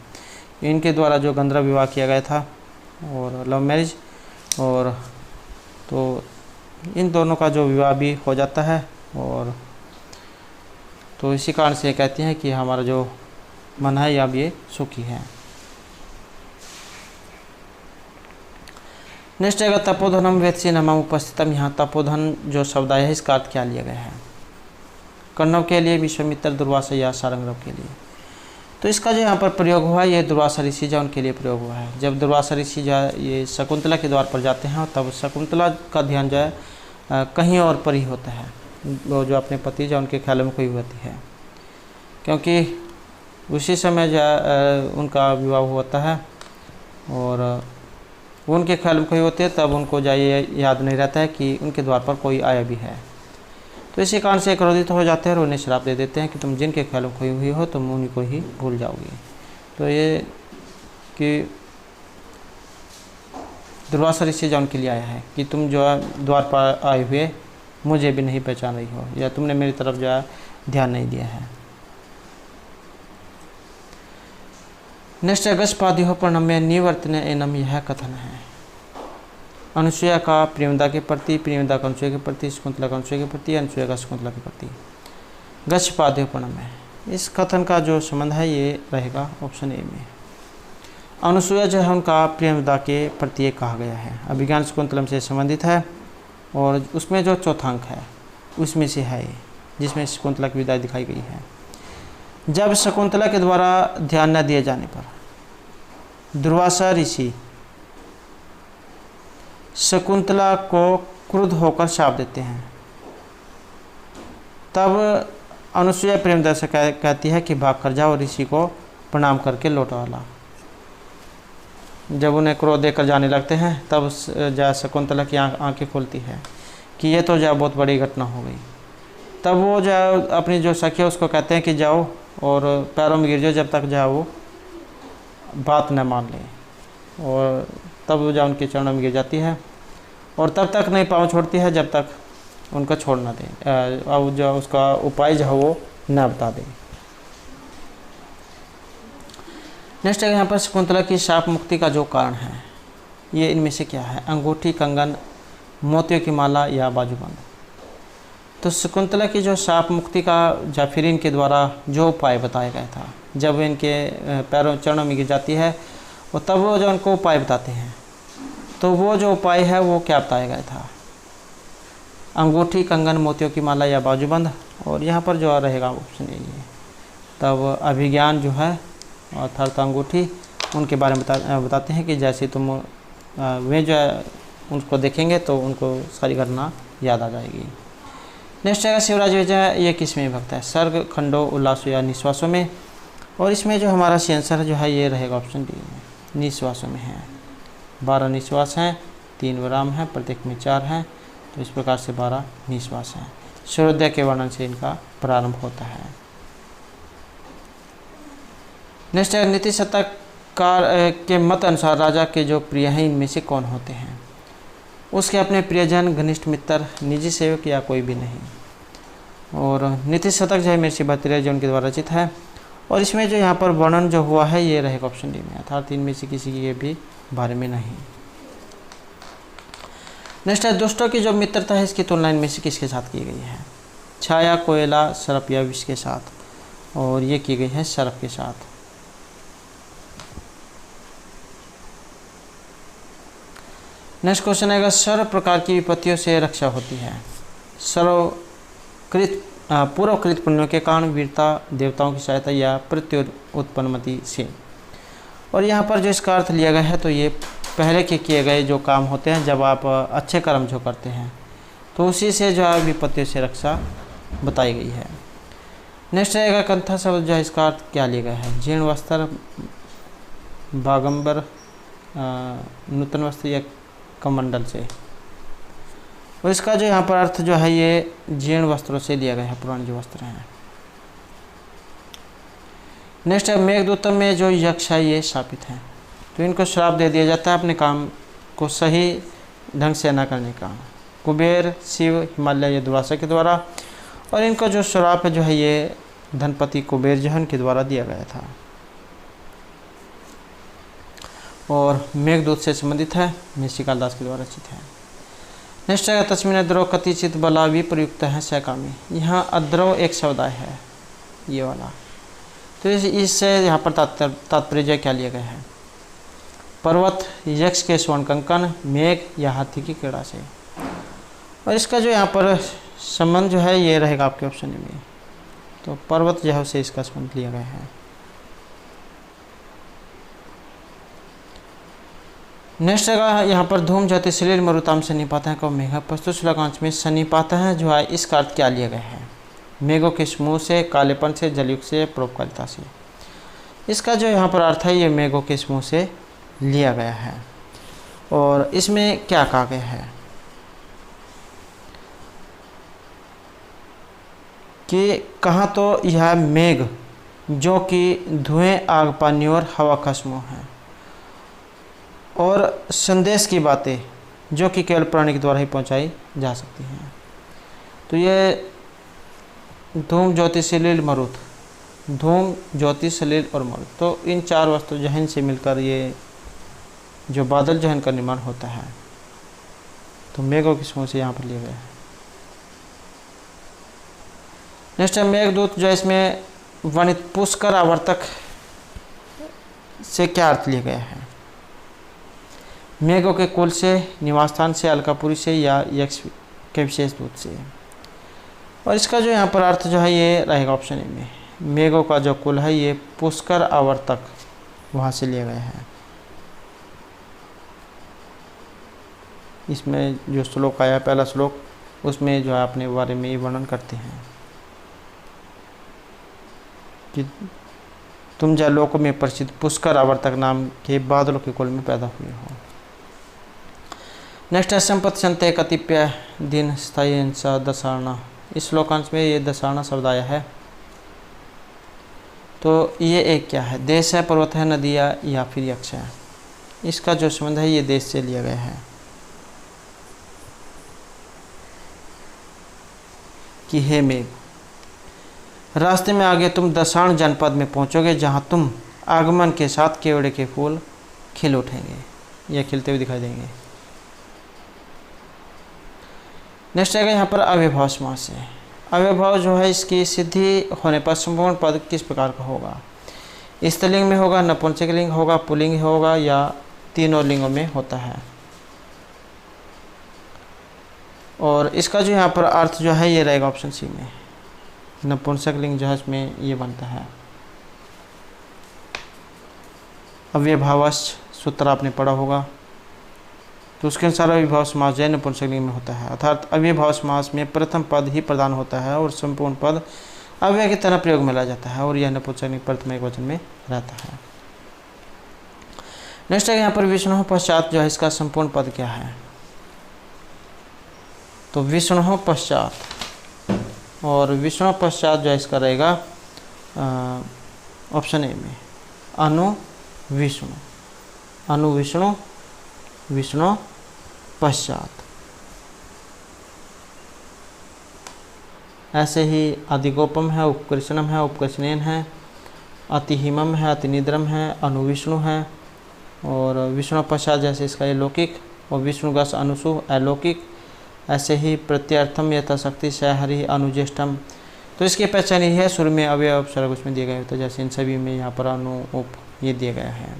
इनके द्वारा जो गंधर्व विवाह किया गया था और लव मैरिज, और तो इन दोनों का जो विवाह भी हो जाता है। और तो इसी कारण से कहते हैं कि हमारा जो मन है अब ये सुखी है। नेक्स्ट आएगा तपोधनम वेत्सी नमम उपस्थितम। यहाँ तपोधन जो शब्द आया है इसका अर्थ क्या लिया गया है? कण्व के लिए, विश्वामित्र, दुर्वासा या सारंगरव के लिए। तो इसका जो यहाँ पर प्रयोग हुआ है ये दुर्वासा ऋषि जो उनके लिए प्रयोग हुआ है। जब दुर्वासा ऋषि जो है ये शकुंतला के द्वार पर जाते हैं तब शकुंतला का ध्यान जो है कहीं और पर ही होता है। वो जो अपने पति जो उनके ख्याल में कोई होती है, क्योंकि उसी समय जो उनका विवाह होता है और वो उनके ख्याल में कोई होते हैं, तब उनको ये याद नहीं रहता है कि उनके द्वार पर कोई आया भी है। तो इसी कारण से क्रोधित हो जाते हैं और उन्हें श्राप दे देते हैं कि तुम जिनके ख्याल में खोई हुई हो तुम उन्हीं को ही भूल जाओगे। तो ये कि दुर्वासा ऋषि जो उनके लिए आया है कि तुम जो है द्वार पर आए हुए मुझे भी नहीं पहचान रही हो, या तुमने मेरी तरफ जो है ध्यान नहीं दिया है। नेक्स्ट अगस्पादिहो प्रणम्य निवर्तन एनम, यह कथन है अनुसुईया का प्रेमदा के प्रति, प्रेमदा का अनुसुईया के प्रति, शकुंतला का अनुसुईया के प्रति, अनुसुईया का शकुंतला के प्रति। गच्छपादिहो प्रणम्य, इस कथन का जो संबंध है ये रहेगा ऑप्शन ए में। अनुसुईया जो है उनका प्रेमदा के प्रति कहा गया है, अभिज्ञान शकुंतलम से संबंधित है और उसमें जो चौथा अंक है उसमें से है ये, जिसमें शकुंतला की विदाई दिखाई गई है। जब शकुंतला के द्वारा ध्यान न दिए जाने पर दुर्वासा ऋषि शकुंतला को क्रुद्ध होकर शाप देते हैं, तब अनुसुईया प्रेमदा से कहती है कि भाग कर जाओ, ऋषि को प्रणाम करके लौटा ला। जब उन्हें क्रोध देकर जाने लगते हैं तब जा शकुंतला की आंखें खुलती है कि ये तो जा बहुत बड़ी घटना हो गई। तब वो जो अपनी जो सखी है उसको कहते हैं कि जाओ और पैरों में गिर जाओ जब तक जाओ वो बात न मान ले, और तब वो जा उनके चरणों में गिर जाती है और तब तक नहीं पाँव छोड़ती है जब तक उनका छोड़ ना दे और जो उसका उपाय जो है वो न बता दे। नेक्स्ट है यहाँ पर शकुंतला की शाप मुक्ति का जो कारण है ये इनमें से क्या है? अंगूठी, कंगन, मोतियों की माला या बाजूबंद। तो शकुंतला की जो शाप मुक्ति का जाफिरीन के द्वारा जो उपाय बताया गया था, जब इनके पैरों चरणों में गिर जाती है और तब वो जो उनको उपाय बताते हैं, तो वो जो उपाय है वो क्या बताया गया था? अंगूठी, कंगन, मोतियों की माला या बाजूबंद। और यहाँ पर जो रहेगा ऑप्शन यही है। तब अभिज्ञान जो है अर्थात अंगूठी उनके बारे में बताते हैं कि जैसे तुम वे जो है उनको देखेंगे तो उनको सारी घटना याद आ जाएगी। नेक्स्ट है शिवराज विजय, ये किस में विभक्त है? सर्ग, खंडों, उल्लासों या निश्वासों में। और इसमें जो हमारा सी आंसर जो है ये रहेगा ऑप्शन डी में, निश्वासों में है। 12 निश्वास हैं, 3 विराम हैं, प्रत्येक में 4 हैं, तो इस प्रकार से 12 निश्वास हैं। सूर्योदय के वर्णन से इनका प्रारंभ होता है। नेक्स्ट है नीति शतकार के मत अनुसार राजा के जो प्रिय हैं इनमें से कौन होते हैं? उसके अपने प्रियजन, घनिष्ठ मित्र, निजी सेवक या कोई भी नहीं। और नीति शतक जो है महर्षि भर्तृहरि जो उनके द्वारा रचित है और इसमें जो यहाँ पर वर्णन जो हुआ है ये रहेगा ऑप्शन डी में, अर्थात इनमें से किसी के भी बारे में नहीं। नेक्स्ट है दुष्टों की जो मित्रता है इसकी तुलना इनमें से किसके साथ की गई है? छाया, कोयला, सर्प या विष के साथ। और ये की गई है सर्प के साथ। नेक्स्ट क्वेश्चन आएगा सर्व प्रकार की विपत्तियों से रक्षा होती है। पूर्वकृत पुण्यों के कारण, वीरता, देवताओं की सहायता या प्रत्युत्पन्नमति से। और यहाँ पर जो इसका अर्थ लिया गया है तो ये पहले के किए गए जो काम होते हैं जब आप अच्छे कर्म जो करते हैं तो उसी से जो है विपत्तियों से रक्षा बताई गई है। नेक्स्ट रहेगा कंथा शब्द जो है इसका अर्थ क्या लिया गया है, जीर्ण वस्त्र, बागंबर, नूतन वस्त्र या कमंडल से। और इसका जो यहाँ पर अर्थ जो है ये जीर्ण वस्त्रों से लिया गया है, पुराने जो वस्त्र हैं। नेक्स्ट है मेघदूतम में जो यक्ष है ये शापित हैं, तो इनको श्राप दे दिया जाता है अपने काम को सही ढंग से न करने का। कुबेर, शिव, हिमालय, या दुर्वासा के द्वारा। और इनको जो श्राप है जो है ये धनपति कुबेर जो है उनके द्वारा दिया गया था और मेघदूत से संबंधित है, ऋषिकाल दास के द्वारा रचित है। नेक्स्ट है तस्मीन अद्रव कतिचित बला विप्रयुक्त है सैकामी। यहाँ अद्रव एक शब्दाय है ये वाला, तो इससे यहाँ पर तात्पर्य क्या लिया गया है, पर्वत, यक्ष के स्वर्ण कंकन, मेघ या हाथी की क्रीड़ा से। और इसका जो यहाँ पर संबंध जो है ये रहेगा आपके ऑप्शन में, तो पर्वत जो है उसे इसका संबंध लिया गया है। नेक्स्ट रहेगा यहाँ पर धूम ज्योति सलील मरुताम सन्निपात है को मेघा प्रस्तुत श्लोकांश में सन्निपात है जो है इसका अर्थ क्या लिया गया है, मेघों के समूह से, कालेपन से, जलयुक्त से, परोपकारिता से। इसका जो यहाँ पर अर्थ है ये मेघों के समूह से लिया गया है। और इसमें क्या कहा गया है कि कहाँ तो यह मेघ जो कि धुएं, आग, पानी और हवा का समूह है, और संदेश की बातें जो कि केवल प्राणी के द्वारा ही पहुंचाई जा सकती हैं। तो ये धूम, ज्योति, सलील, मरुत, धूम, ज्योति, सलील और मरुत, तो इन चार वस्तु जो है इनसे मिलकर ये जो बादल जो है इनका निर्माण होता है। तो मेघों के समूह से यहाँ पर लिया गया है। नेक्स्ट है मेघदूत जो है इसमें वर्णित पुष्कर आवर्तक से क्या अर्थ लिया गया है, मेघों के कुल से, निवास स्थान से, अलकापुरी से या यक्ष के विशेष दूत से। और इसका जो यहाँ पर अर्थ जो है ये रहेगा ऑप्शन ए में, मेघों का जो कुल है ये पुष्कर आवर्तक वहाँ से लिया गया है। इसमें जो श्लोक आया पहला श्लोक उसमें जो है अपने बारे में ये वर्णन करते हैं कि तुम जलोक में प्रसिद्ध पुष्कर आवर्तक नाम के बादलों के कुल में पैदा हुए हो। नेक्स्ट है संपत्ति संते कतिपय दिन स्थायी दशारणा। इस श्लोकांश में ये दशारणा शब्द आया है, तो ये एक क्या है, देश है, पर्वत है, नदी या फिर यक्ष है। इसका जो संबंध है ये देश से लिया गया है कि हे मेघ, रास्ते में आगे तुम दशाण जनपद में पहुंचोगे जहां तुम आगमन के साथ केवड़े के फूल खिल उठेंगे या खिलते हुए दिखाई देंगे। नेक्स्ट आएगा यहाँ पर अव्यभाव समास है। अव्यभाव जो है इसकी सिद्धि होने पर संपूर्ण पद किस प्रकार का होगा, स्त्रीलिंग में होगा, नपुंसकलिंग होगा, पुल्लिंग होगा या तीनों लिंगों में होता है। और इसका जो यहाँ पर अर्थ जो है ये रहेगा ऑप्शन सी में, नपुंसकलिंग जो है इसमें ये बनता है। अव्यभावश्च सूत्र आपने पढ़ा होगा, तो उसके अनुसार अव्यभाव समास जो है नपुंसकलिंग में होता है, अर्थात अव्यभाव समास में प्रथम पद ही प्रधान होता है और संपूर्ण पद अव्यय की तरह प्रयोग में लाया जाता है और यह नपुंसकलिंग प्रथम एकवचन में रहता है। नेक्स्ट है यहाँ पर विष्णु पश्चात जो है इसका संपूर्ण पद क्या है, तो विष्णु पश्चात, और विष्णु पश्चात जो है इसका रहेगा ऑप्शन ए में अनु विष्णु, अनु विष्णु, विष्णु पश्चात। ऐसे ही अधिगोपम है, उपकृष्णम है, उपकृष्णेन है, अतिहिमम है, अतिनिद्रम है, अनुविष्णु है। और विष्णु पश्चात जैसे इसका ये लौकिक और विष्णुगस अनुसु अलौकिक। ऐसे ही प्रत्यर्थम यथाशक्ति सहरि अनुज्येष्ठम, तो इसकी पहचान यही है शुरू में अवयव उपसर्ग उसमें दिए गए होते, जैसे इन सभी में यहाँ पर अनु उप ये दिया गया है।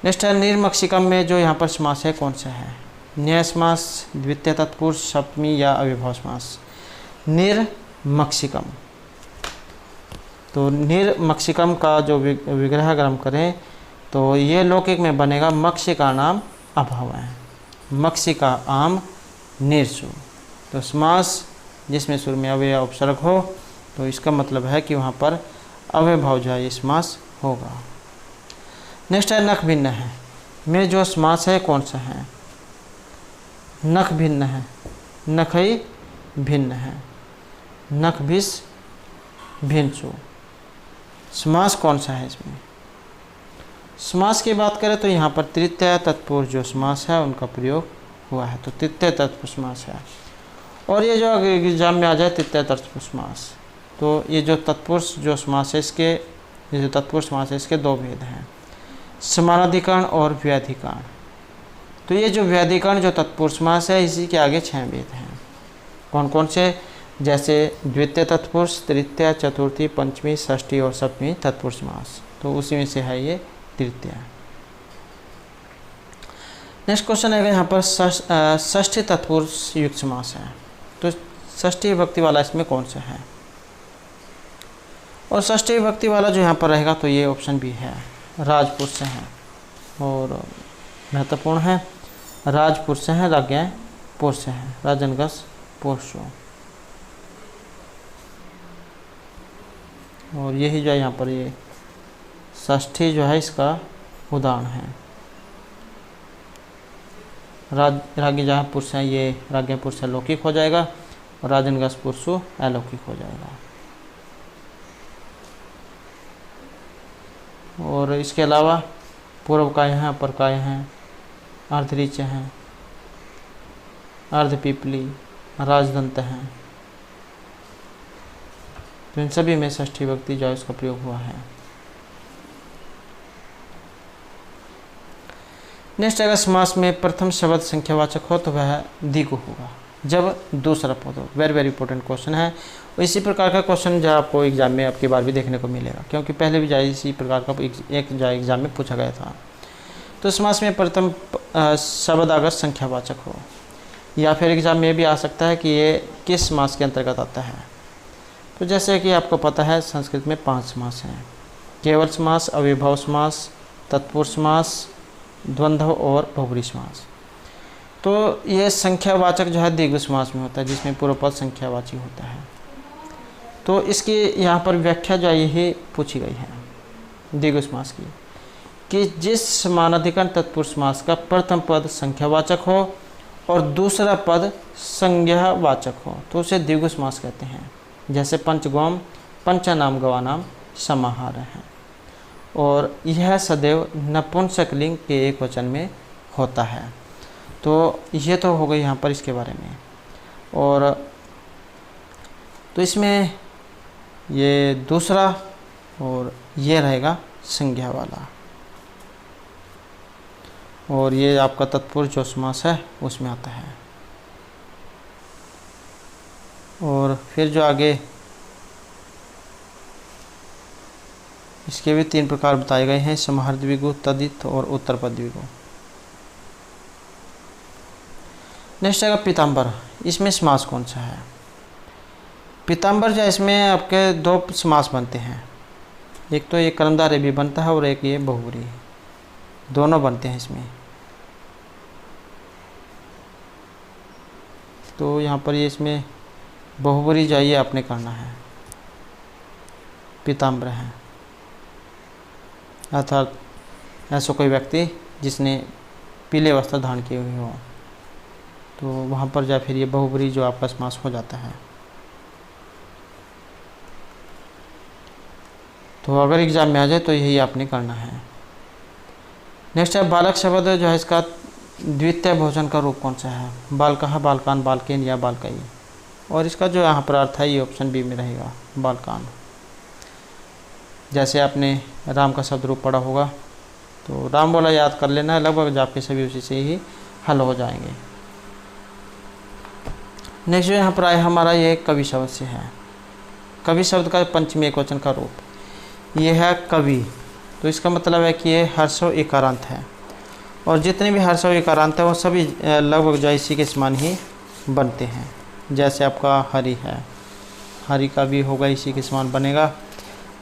नेक्स्ट है निर्मक्षिकम में जो यहाँ पर समास है कौन सा है, न्याय समास, द्वितीय तत्पुरुष, सप्तमी या अव्यभाव समास। निर्मक्षिकम तो निर्मक्षिकम का जो विग्रह अगर हम करें तो ये लौकिक में बनेगा मक्षिका नाम अभाव है, मक्षिका आम निर्सु। तो समास जिसमें सुर में अव्यय उपसर्ग हो तो इसका मतलब है कि वहाँ पर अव्यय भाव जो है ये समास होगा। नेक्स्ट है नख भिन्न है में जो समास है कौन सा है? नख भिन्न है, नखई भिन्न है, नख भिस भिन्सु। समास कौन सा है इसमें? समास की बात करें तो यहाँ पर तृतीय तत्पुरुष जो समास है उनका प्रयोग हुआ है, तो तृतीय तत्पुरुष समास है। और ये जो एग्जाम में आ जाए तृतीय तत्पुरुष समास, तो ये जो तत्पुरुष जो समास है इसके, ये जो तत्पुरुष समास है इसके दो भेद हैं, समानाधिकरण और व्याधिकरण। तो ये जो व्याधिकरण जो तत्पुरुष समास है इसी के आगे 6 भेद हैं। कौन कौन से? जैसे द्वितीय तत्पुरुष, तृतीय, चतुर्थी, पंचमी, षष्ठी और सप्तमी तत्पुरुष समास, तो उसी में से है ये तृतीय। नेक्स्ट क्वेश्चन है यहाँ पर षष्ठी तत्पुरुष युक्त समास है, तो षष्ठी विभक्ति वाला इसमें कौन सा है? और षष्ठी विभक्ति वाला जो यहाँ पर रहेगा तो ये ऑप्शन भी है, राजपुरुष से है और महत्वपूर्ण है। राजपुरुष है, राज्ञ पुरुष है, राजनगस पुरुषों। और यही जो है यहाँ पर ये षष्ठी जो है इसका उदाहरण है। राज्ञ जहाँ पुरुष है ये राज्ञ पुरुष अलौकिक हो जाएगा और राजनगस पुरुषो अलौकिक हो जाएगा। और इसके अलावा पूर्व काय हैं, अपर काय हैं, अर्धरीच हैं, अर्धपीपली, राजदंत हैं, तो इन सभी में षष्ठी विभक्ति जो है उसका प्रयोग हुआ है। नेक्स्ट अगर समास में प्रथम शब्द संख्यावाचक हो तो वह द्विगु होगा जब दूसरा पद हो। वेरी वेरी इंपॉर्टेंट क्वेश्चन है। इसी प्रकार का क्वेश्चन जो आपको एग्जाम में आपकी बार भी देखने को मिलेगा, क्योंकि पहले भी जाए इसी प्रकार का एक एग्जाम में पूछा गया था। तो समास में प्रथम शब्द अगर संख्यावाचक हो, या फिर एग्जाम में भी आ सकता है कि ये किस समास के अंतर्गत आता है। तो जैसे कि आपको पता है संस्कृत में 5 समास हैं, केवल समास, अविभव समास, तत्पुरुष समास, द्वंद्व और बहुब्री समास। तो ये संख्यावाचक जो है द्विगु समास में होता है, जिसमें पूर्व पद संख्यावाची होता है। तो इसकी यहाँ पर व्याख्या जो यही पूछी गई है द्विगु समास की, कि जिस समानाधिकरण तत्पुरुष समास का प्रथम पद संख्यावाचक हो और दूसरा पद संज्ञावाचक हो तो उसे द्विगु समास कहते हैं। जैसे पंचगौम, पंचनाम, गवानाम समाहार है। और यह सदैव नपुंसकलिंग के एक वचन में होता है। तो ये तो हो गई यहाँ पर इसके बारे में। और तो इसमें ये दूसरा और ये रहेगा संज्ञा वाला, और ये आपका तत्पुरुष जो समास है उसमें आता है। और फिर जो आगे इसके भी 3 प्रकार बताए गए हैं, समाहार द्विगु, तदित और उत्तरपद द्विगु। नेक्स्ट है पीताम्बर, इसमें समास कौन सा है? पीताम्बर जो इसमें आपके 2 समास बनते हैं, एक तो ये कर्मधारय भी बनता है और एक ये बहुब्री, दोनों बनते हैं इसमें। तो यहाँ पर ये इसमें बहुब्री जाइए आपने करना है, पीताम्बर है, अर्थात ऐसा कोई व्यक्ति जिसने पीले वस्त्र धारण किए हुए हो, तो वहाँ पर जा फिर ये बहुब्री जो आपका समास हो जाता है। तो अगर एग्जाम में आ जाए तो यही आपने करना है। नेक्स्ट है बालक शब्द जो है इसका द्वितीय बहुवचन का रूप कौन सा है? बालकः, बालकान, बालकेन या बालकई। और इसका जो यहाँ पर अर्थ है ये ऑप्शन बी में रहेगा, बालकान। जैसे आपने राम का शब्द रूप पढ़ा होगा तो राम बोला याद कर लेना है, लगभग आपके सभी उसी से ही हल हो जाएंगे। नेक्स्ट जो यहाँ पर आए हमारा ये कवि शब्द से है। कवि शब्द का पंचमी एकवचन का रूप ये है कवि। तो इसका मतलब है कि ये हर्षो इकारांत है, और जितने भी हर्षो इकारांत है वो सभी लगभग जो इसी के समान ही बनते हैं। जैसे आपका हरि है, हरि का भी होगा इसी के समान बनेगा।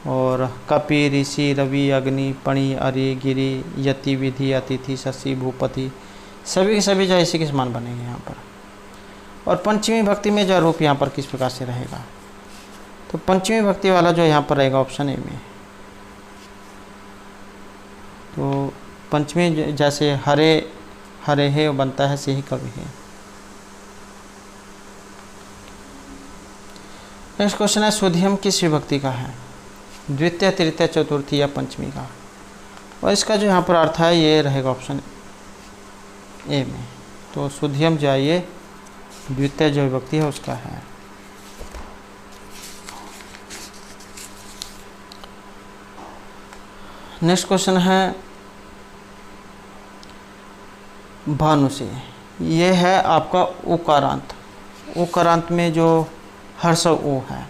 और कपि, ऋषि, रवि, अग्नि, पणि, अरि, गिरि, यति, विधि, अतिथि, शशि, भूपति, सभी के सभी जो इसी के समान बनेंगे यहाँ पर। और पंचमी भक्ति में जो रूप यहाँ पर किस प्रकार से रहेगा, तो पंचमी भक्ति वाला जो यहाँ पर रहेगा ऑप्शन ए में। तो पंचमी जैसे हरे हरे है बनता है से ही कवि है। नेक्स्ट क्वेश्चन है सुधियम किस विभक्ति का है, द्वितीय, तृतीय, चतुर्थी या पंचमी का। और इसका जो यहाँ पर अर्थ है ये रहेगा ऑप्शन ए में। तो सुधियम जो है ये द्वितीय जो विभक्ति है उसका है। नेक्स्ट क्वेश्चन है भानु से, ये है आपका उकारांत। उकारांत में जो हर्ष ओ है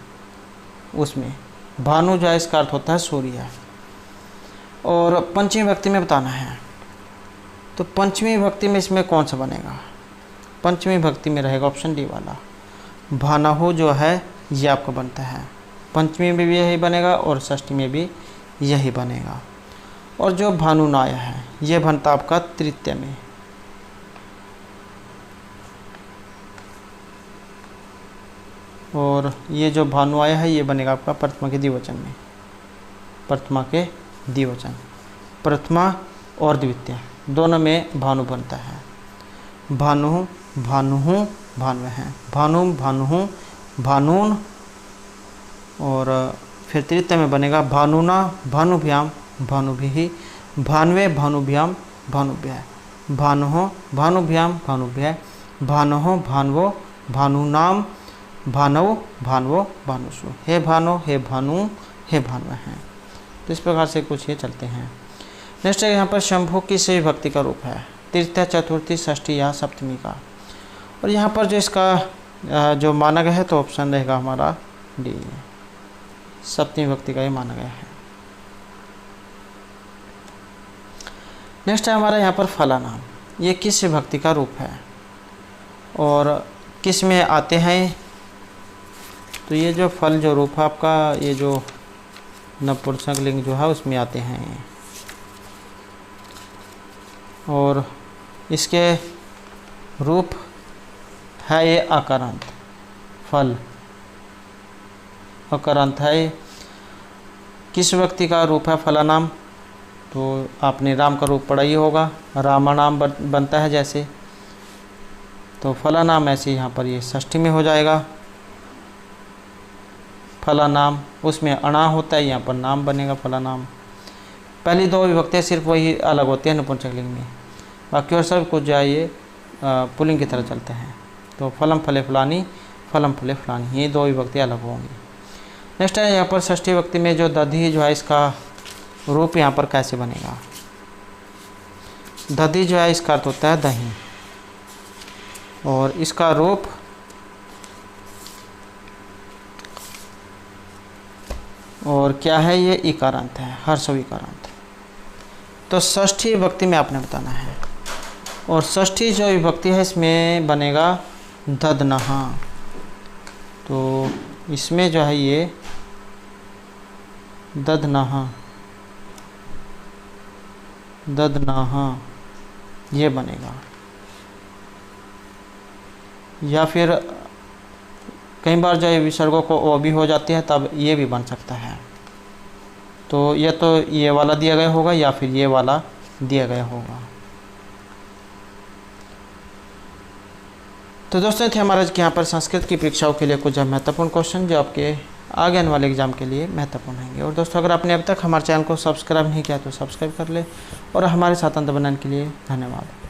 उसमें भानु जो है इसका अर्थ होता है सूर्य। और पंचमी भक्ति में बताना है, तो पंचमी भक्ति में इसमें कौन सा बनेगा, पंचमी भक्ति में रहेगा ऑप्शन डी वाला। भानहु जो है ये आपका बनता है, पंचमी में भी यही बनेगा और षष्ठी में भी यही बनेगा। और जो भानुनाय है ये बनता आपका तृतीय में। और ये जो भानुआय है ये बनेगा आपका प्रथमा के द्विवचन में, प्रथमा के द्विवचन, प्रथमा और द्वितीय दोनों में भानु बनता है। भानु, भानुहु, भानु है, भानु, भानुहु, भानून। और फिर तृतीय में बनेगा भानुना, भानुभ्याम, भानुभिः, भान्वे, भानुभ्याम, भानुभ्यः, भानुः, भानुभ्याम, भानुभ्यः, भानुः, भान्वो, भानुनाम, भानव, भानवो, भानुषु। हे भानो, हे भानु, हे भानु हैं। तो इस प्रकार से कुछ ये चलते हैं। नेक्स्ट है यहाँ पर शंभु किस विभक्ति का रूप है, तृतीय, चतुर्थी, षष्ठी या सप्तमी का। और यहाँ पर जो इसका जो माना गया है तो ऑप्शन रहेगा हमारा डी, सप्तमी विभक्ति का ये माना गया है। नेक्स्ट है हमारा यहाँ पर फला नाम, ये किस विभक्ति का रूप है और किस में आते हैं। तो ये जो फल जो रूप है आपका, ये जो नपुंसक लिंग जो है उसमें आते हैं। और इसके रूप है ये अकारांत, फल अकारांत है। किस व्यक्ति का रूप है फला नाम, तो आपने राम का रूप पढ़ा ही होगा, रामा नाम बनता है जैसे, तो फला नाम ऐसे यहाँ पर ये षष्ठी में हो जाएगा। फला नाम उसमें अणा होता है, यहाँ पर नाम बनेगा फला नाम। पहली दो विभक्तियाँ सिर्फ वही अलग होती है नपुंसक लिंग में, बाकी और सब कुछ जो है ये पुल्लिंग की तरह चलते हैं। तो फलम फले फलानी, फलम फले फलानी, ये दो विभक्तियाँ अलग होंगी। नेक्स्ट है यहाँ पर षष्ठी विभक्ति में जो दधी जो है इसका रूप यहाँ पर कैसे बनेगा। दधी जो है इसका अर्थ होता है दही, और इसका रूप और क्या है, ये इकारांत है, हर्ष इकारांत। तो षष्ठी विभक्ति में आपने बताना है, और षष्ठी जो विभक्ति है इसमें बनेगा ददनहा। तो इसमें जो है ये ददनहा, ददनहा ये बनेगा। या फिर कई बार जो विसर्गों को ओ भी हो जाती है तब ये भी बन सकता है। तो ये वाला दिया गया होगा या फिर ये वाला दिया गया होगा। तो दोस्तों थे हमारे यहाँ पर संस्कृत की परीक्षाओं के लिए कुछ महत्वपूर्ण क्वेश्चन जो आपके आगे आने वाले एग्जाम के लिए महत्वपूर्ण होंगे। और दोस्तों अगर आपने अब तक हमारे चैनल को सब्सक्राइब नहीं किया तो सब्सक्राइब कर ले, और हमारे साथ अंत बनाने के लिए धन्यवाद।